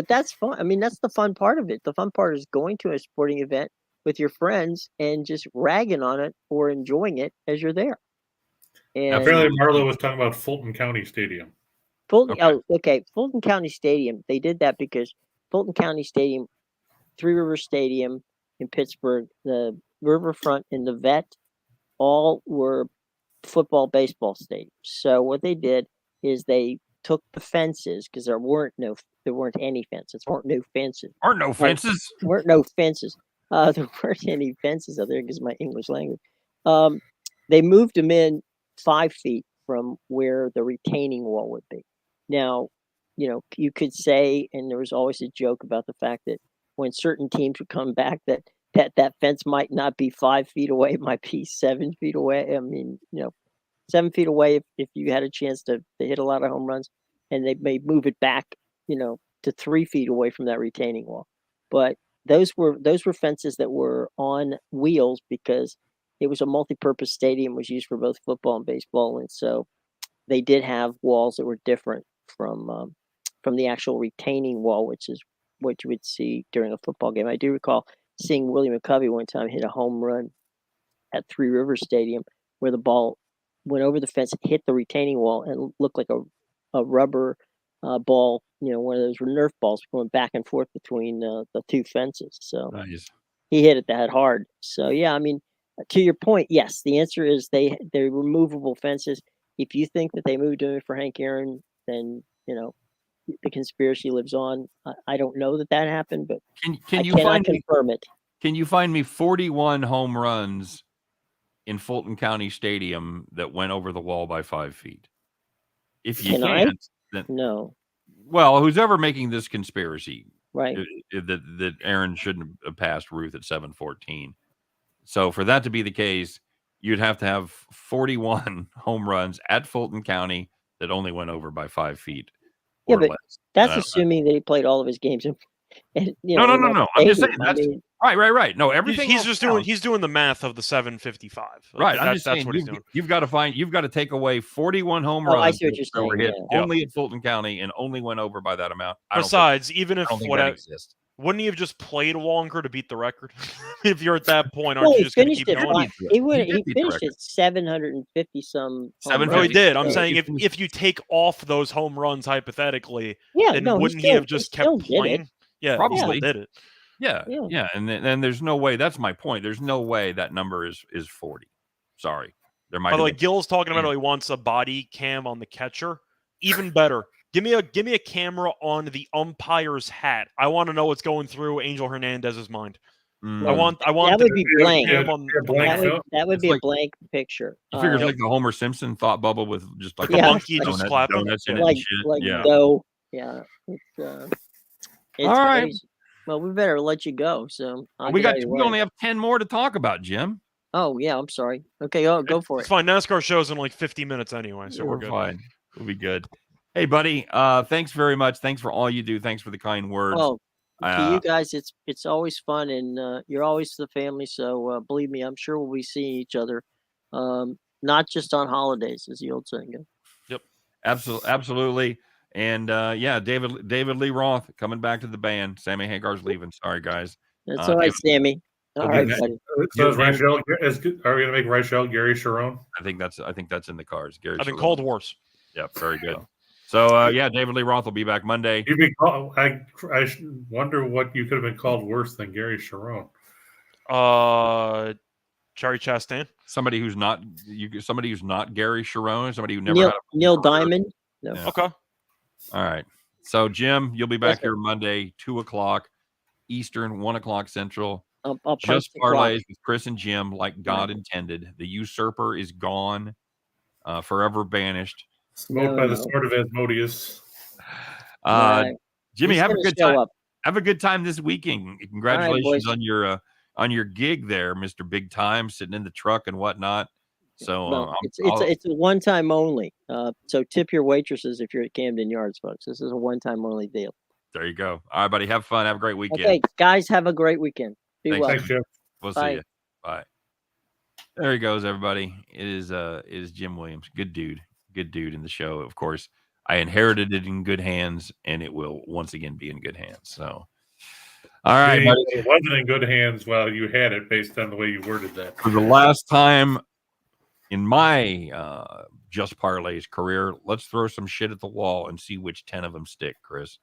that's fun. I mean, that's the fun part of it. The fun part is going to a sporting event with your friends and just ragging on it or enjoying it as you're there. And apparently Marlo was talking about Fulton County Stadium. Fulton County Stadium. They did that because Fulton County Stadium, Three River Stadium in Pittsburgh, the Riverfront and the Vet, all were football, baseball stadiums. So what they did is they took the fences because there weren't any fences. There weren't no fences. Aren't no fences. There weren't no fences. There weren't any fences out there because of my English language. They moved them in 5 feet from where the retaining wall would be. Now, you could say, and there was always a joke about the fact that when certain teams would come back, that fence might not be 5 feet away, it might be 7 feet away. I mean, 7 feet away if you had a chance to hit a lot of home runs, and they may move it back, to 3 feet away from that retaining wall. But those were fences that were on wheels because it was a multi-purpose stadium, was used for both football and baseball, and so they did have walls that were different from the actual retaining wall, which is what you would see during a football game. I do recall seeing Willie McCovey one time hit a home run at Three Rivers Stadium where the ball went over the fence, hit the retaining wall, and looked like a rubber ball, one of those Nerf balls going back and forth between the two fences. So Nice. he hit it that hard. So yeah, I mean, to your point, yes, the answer is they're removable fences. If you think that they moved them for Hank Aaron, then the conspiracy lives on. I don't know that happened, but can you cannot confirm it. Can you find me 41 home runs in Fulton County Stadium that went over the wall by 5 feet? If you can't, then no. Well, who's ever making this conspiracy, right? That Aaron shouldn't have passed Ruth at 714. So for that to be the case, you'd have to have 41 home runs at Fulton County that only went over by 5 feet. Yeah, but that's assuming that he played all of his games. No. I'm just saying that's right. No, everything he's doing the math of the 755. Right. I'm just saying what he's doing. You've got to take away 41 home runs. I see what you're saying. Were hit only at Fulton County and only went over by that amount. Besides, even if wouldn't he have just played longer to beat the record? If you're at that point, aren't you just going to keep going? He finished at 750 some. No, he did. I'm saying if you take off those home runs hypothetically, then wouldn't he have just kept playing? Yeah, probably did it. Yeah. And then there's no way. That's my point. There's no way that number is 40. Sorry, there might. By the way, Gil's talking about how he wants a body cam on the catcher. Even better. Give me a camera on the umpire's hat. I want to know what's going through Angel Hernandez's mind. I want that would be blank. That would be a like, blank picture. He figures like the Homer Simpson thought bubble with just like a monkey just clapping. Dough. Yeah. It's all right. crazy. Well, we better let you go. So we only have 10 more to talk about, Jim. Oh yeah, I'm sorry. Okay, go for it. It's fine. NASCAR show's in like 50 minutes anyway, so we're good. Fine. We'll be good. Hey, buddy. Thanks very much. Thanks for all you do. Thanks for the kind words. Well, to you guys, it's always fun, and you're always the family. So believe me, I'm sure we'll be seeing each other, not just on holidays, as the old saying goes. Yep, absolutely. And David Lee Roth coming back to the band. Sammy Hagar's leaving. Sorry, guys. That's all right, Sammy. All right, buddy. So is Rachel, are we going to make Rachel Gary Sharon? I think that's in the cards. Gary. I've been called worse. Yep, very good. So David Lee Roth will be back Monday. I wonder what you could have been called worse than Gary Sharon. Cherry Chastain. Somebody who's not Gary Sharon. Somebody who never had Neil Diamond. No. Yeah. Okay. All right. So Jim, you'll be back here Monday, 2:00 Eastern, 1:00 Central. I'll just parlays with Chris and Jim, like God intended. The usurper is gone, forever banished. Smoked by the sword of Asmodeus. Jimmy, have a good time. Have a good time this weekend. Congratulations on your gig there, Mr. Big Time, sitting in the truck and whatnot. So it's a one time only. So tip your waitresses if you're at Camden Yards, folks. This is a one time only deal. There you go. All right, buddy. Have fun. Have a great weekend. Okay, guys, have a great weekend. Be well. Thanks, Jeff. We'll see you. Bye. There he goes, everybody. It is Jim Williams. Good dude in the show. Of course, I inherited it in good hands, and it will once again be in good hands. So, all right, buddy. It wasn't in good hands while you had it, based on the way you worded that. For the last time in my Just Parlays career, let's throw some shit at the wall and see which 10 of them stick, Chris.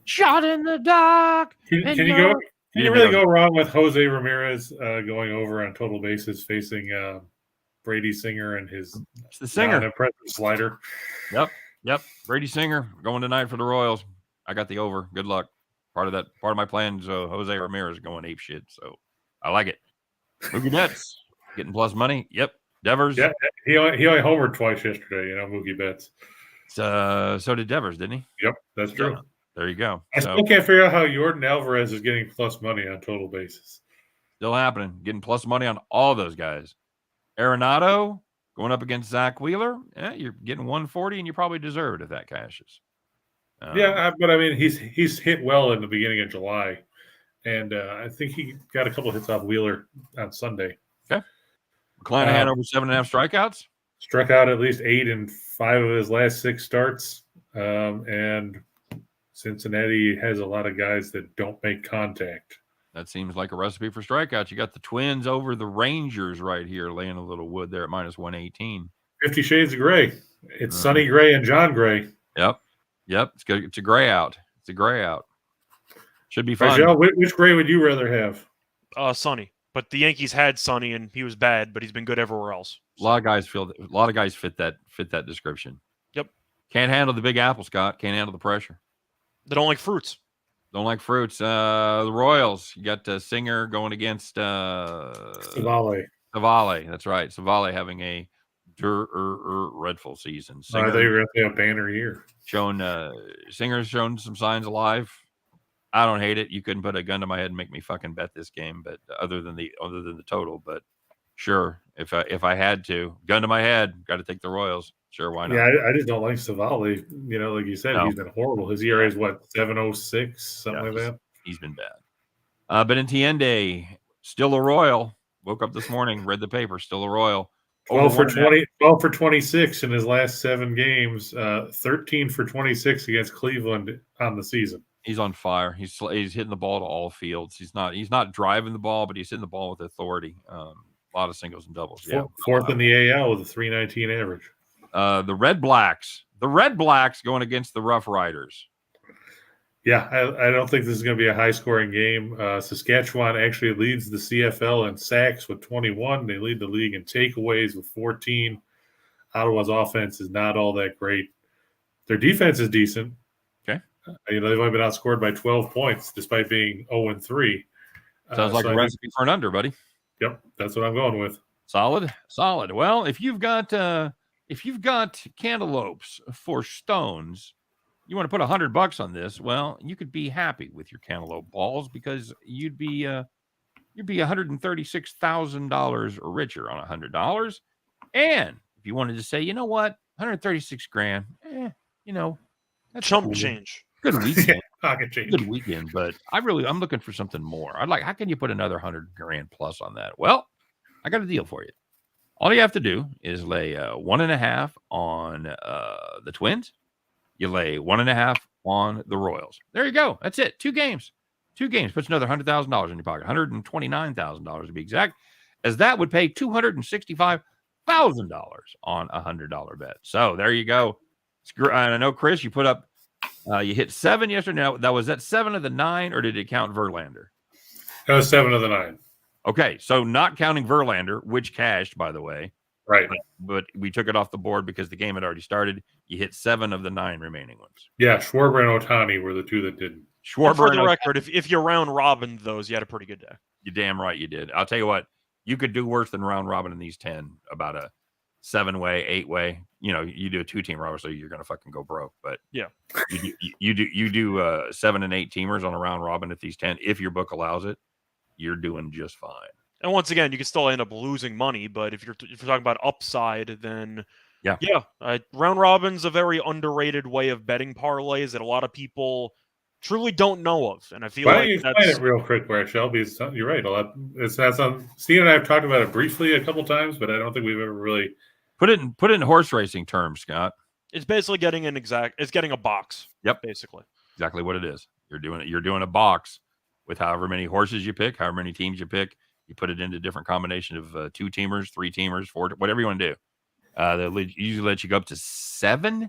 Shot in the dark. Can you really go wrong with Jose Ramirez going over on total bases facing Brady Singer and his impressive slider? Yep. Brady Singer going tonight for the Royals. I got the over. Good luck. Part of my plan is Jose Ramirez going ape shit. So I like it. Mookie Betts getting plus money. Yep. Devers. Yeah, he only homered twice yesterday. Mookie Betts. So did Devers, didn't he? Yep, that's true. Yeah, there you go. I still can't figure out how Jordan Alvarez is getting plus money on total basis. Still happening. Getting plus money on all those guys. Arenado going up against Zach Wheeler. Yeah, you're getting 140, and you probably deserve it if that cashes. But I mean, he's hit well in the beginning of July, and I think he got a couple hits off Wheeler on Sunday. Okay. McClanahan over 7.5 strikeouts. Struck out at least 8 in 5 of his last 6 starts. And Cincinnati has a lot of guys that don't make contact. That seems like a recipe for strikeouts. You got the Twins over the Rangers right here, laying a little wood there at minus 118. 50 Shades of Gray. It's Sonny Gray and John Gray. Yep. It's good. It's a gray out. Should be fun. Rachel, which Gray would you rather have? Sonny. But the Yankees had Sonny, and he was bad, but he's been good everywhere else. A lot of guys fit that description. Yep. Can't handle the Big Apple, Scott. Can't handle the pressure. They don't like fruits. Don't like fruits. The Royals. You got Singer going against Savale. That's right. Savale having a dreadful season. I thought you were going to say a banner year. Singer's shown some signs of life. I don't hate it. You couldn't put a gun to my head and make me fucking bet this game, but other than the total. But sure, if I had to, gun to my head, got to take the Royals. Sure, why not? Yeah, I just don't like Savale. Like you said, He's been horrible. His ERA is what, 7.06, something like that. He's been bad. But in Tiende, still a Royal. Woke up this morning, read the paper, still a Royal. 12 for 26 in his last 7 games. 13 for 26 against Cleveland on the season. He's on fire. He's hitting the ball to all fields. He's not driving the ball, but he's hitting the ball with authority. A lot of singles and doubles. Fourth in the AL with a 319 average. The Red Blacks going against the Rough Riders. Yeah, I don't think this is going to be a high-scoring game. Saskatchewan actually leads the CFL in sacks with 21. They lead the league in takeaways with 14. Ottawa's offense is not all that great. Their defense is decent. Okay. They've only been outscored by 12 points despite being 0-3. Sounds like a recipe for an under, buddy. Yep, that's what I'm going with. Solid. Well, if you've got cantaloupes for stones, you want to put $100 on this, well, you could be happy with your cantaloupe balls because you'd be $136,000 richer on $100. And if you wanted to say, you know what, 136 grand, that's chump cool. Change. Good weekend. Pocket change. Good weekend, but I'm looking for something more. How can you put another 100 grand plus on that? Well, I got a deal for you. All you have to do is lay 1.5 on the Twins. You lay 1.5 on the Royals. There you go. That's it. 2 games. Puts another $100,000 in your pocket. $129,000 to be exact, as that would pay $265,000 on a $100 bet. So there you go. I know, Chris, you put up, you hit 7 yesterday. Now, was that 7 of the 9, or did it count Verlander? That was 7 of the 9. Okay, so not counting Verlander, which cashed, by the way. Right. But we took it off the board because the game had already started. You hit 7 of the 9 remaining ones. Yeah, Schwarber and Ohtani were the 2 that didn't. Schwarber, for the record, if you round robin those, you had a pretty good day. You're damn right you did. I'll tell you what, you could do worse than round robin in these 10, about a 7-way, 8-way. You do a 2-teamer, obviously you're going to fucking go broke. But yeah, you do 7 and 8 teamers on a round robin at these 10. If your book allows it, you're doing just fine. And once again, you can still end up losing money, but if you're talking about upside, then round robin's a very underrated way of betting parlays that a lot of people truly don't know of. And I feel Why don't you explain it real quick, where Shelby? You're right. Steve and I have talked about it briefly a couple times, but I don't think we've ever really put it in horse racing terms, Scott. It's basically getting getting a box. Yep, basically exactly what it is. You're doing a box with however many horses you pick, however many teams you pick. You put it into different combination of 2-teamers, 3-teamers, 4, whatever you want to do. They usually let you go up to 7.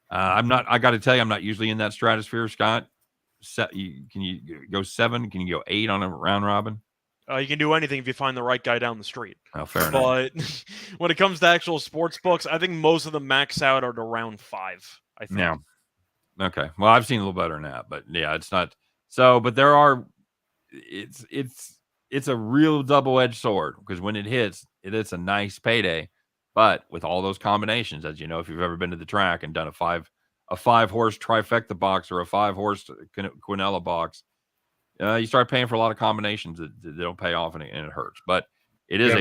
I got to tell you, I'm not usually in that stratosphere, Scott. Can you go 7? Can you go 8 on a round robin? You can do anything if you find the right guy down the street. Oh, fair enough. But when it comes to actual sports books, I think most of them max out at around 5. I think. Yeah. Okay. Well, I've seen a little better than that, but yeah, it's not. So, but there are. It's it's a real double-edged sword because when it hits, it's a nice payday. But with all those combinations, as you know, if you've ever been to the track and done a five horse trifecta box or a 5-horse quinella box, you start paying for a lot of combinations that don't pay off and it hurts. But it is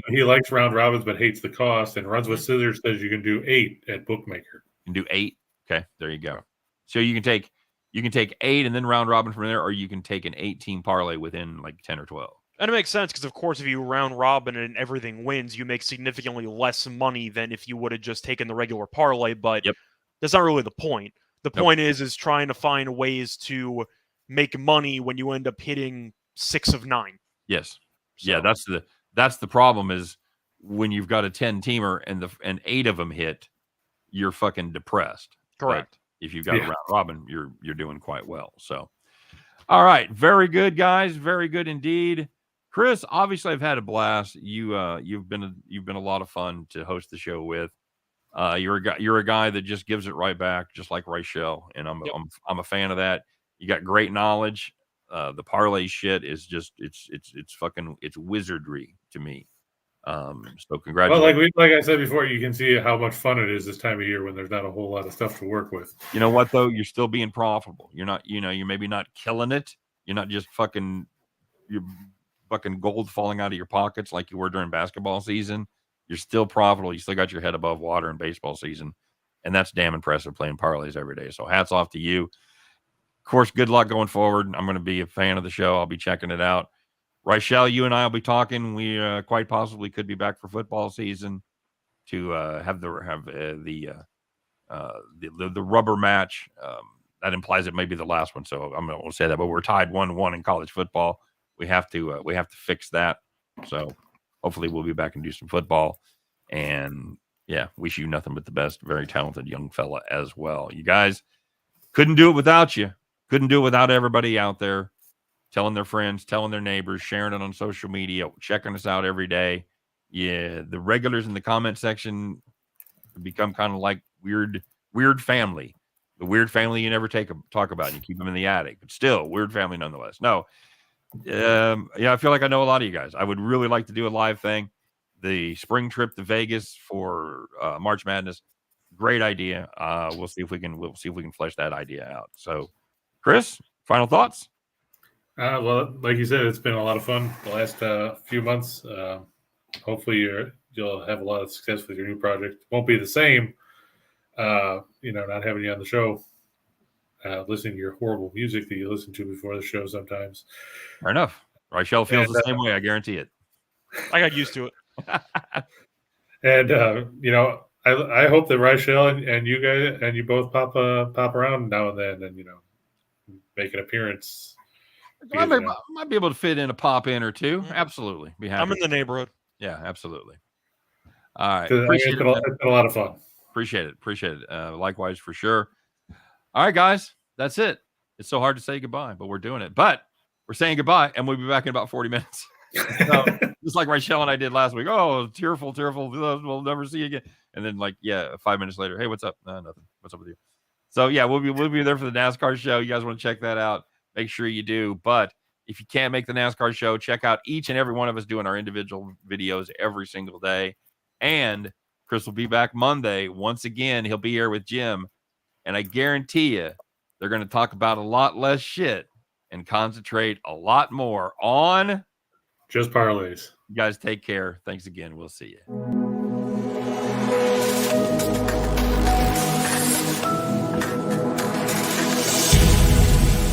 he likes round robins but hates the cost, and Runs with Scissors says you can do 8 at Bookmaker. You can do 8. Okay, there you go. So you can take 8 and then round robin from there, or you can take an 18 parlay within like 10 or 12. And it makes sense because, of course, if you round robin and everything wins, you make significantly less money than if you would have just taken the regular parlay. But that's not really the point. The point is trying to find ways to make money when you end up hitting 6 of 9. Yes. So. Yeah, that's the problem is when you've got a 10-teamer and 8 of them hit, you're fucking depressed. Correct. But if you've got a round robin, you're doing quite well. So, all right, very good, guys, very good indeed. Chris, obviously, I've had a blast. You've been a lot of fun to host the show with. You're a guy that just gives it right back, just like Rachel, and I'm a fan of that. You got great knowledge. The parlay shit is just it's wizardry to me. So congratulations. Well, like I said before, you can see how much fun it is this time of year when there's not a whole lot of stuff to work with. You know what though? You're still being profitable. You're not. You're maybe not killing it. You're not just fucking gold falling out of your pockets like you were during basketball season. You're still profitable. You still got your head above water in baseball season, and that's damn impressive playing parlays every day. So hats off to you. Of course, good luck going forward. I'm going to be a fan of the show. I'll be checking it out. Rachel, you and I will be talking. We quite possibly could be back for football season to have the rubber match. That implies it may be the last one, so I'm not going to say that. But we're tied 1-1 in college football. We have to fix that. So hopefully we'll be back and do some football. And yeah, wish you nothing but the best. Very talented young fella as well. You guys couldn't do it without you. Couldn't do it without everybody out there telling their friends, telling their neighbors, sharing it on social media, checking us out every day. Yeah, the regulars in the comment section become kind of like weird family. The weird family you never talk about. You keep them in the attic, but still weird family nonetheless. No. I feel like I know a lot of you guys. I would really like to do a live thing. The spring trip to Vegas for March Madness, great idea. We'll see if we can flesh that idea out. So, Chris, final thoughts? Well, like you said, it's been a lot of fun the last few months. Hopefully, you'll have a lot of success with your new project. Won't be the same, not having you on the show. Listening to your horrible music that you listen to before the show sometimes. Fair enough. Rachel feels the same way. I guarantee it. I got used to it. And I hope that Rachel and you guys and you both pop around now and then, and make an appearance. I might be able to fit in a pop in or two. Absolutely, be happy. I'm in the neighborhood. Yeah, absolutely. All right, it's been a lot of fun. Appreciate it. Likewise, for sure. All right, guys, that's it. It's so hard to say goodbye, but we're doing it. But we're saying goodbye, and we'll be back in about 40 minutes. So, just like Rachel and I did last week. Oh, tearful. We'll never see you again. And then, 5 minutes later, hey, what's up? Nothing. What's up with you? So, yeah, we'll be there for the NASCAR show. You guys want to check that out? Make sure you do. But if you can't make the NASCAR show, check out each and every one of us doing our individual videos every single day. And Chris will be back Monday. Once again, he'll be here with Jim. And I guarantee you, they're going to talk about a lot less shit and concentrate a lot more on just parlays. You guys take care. Thanks again. We'll see you.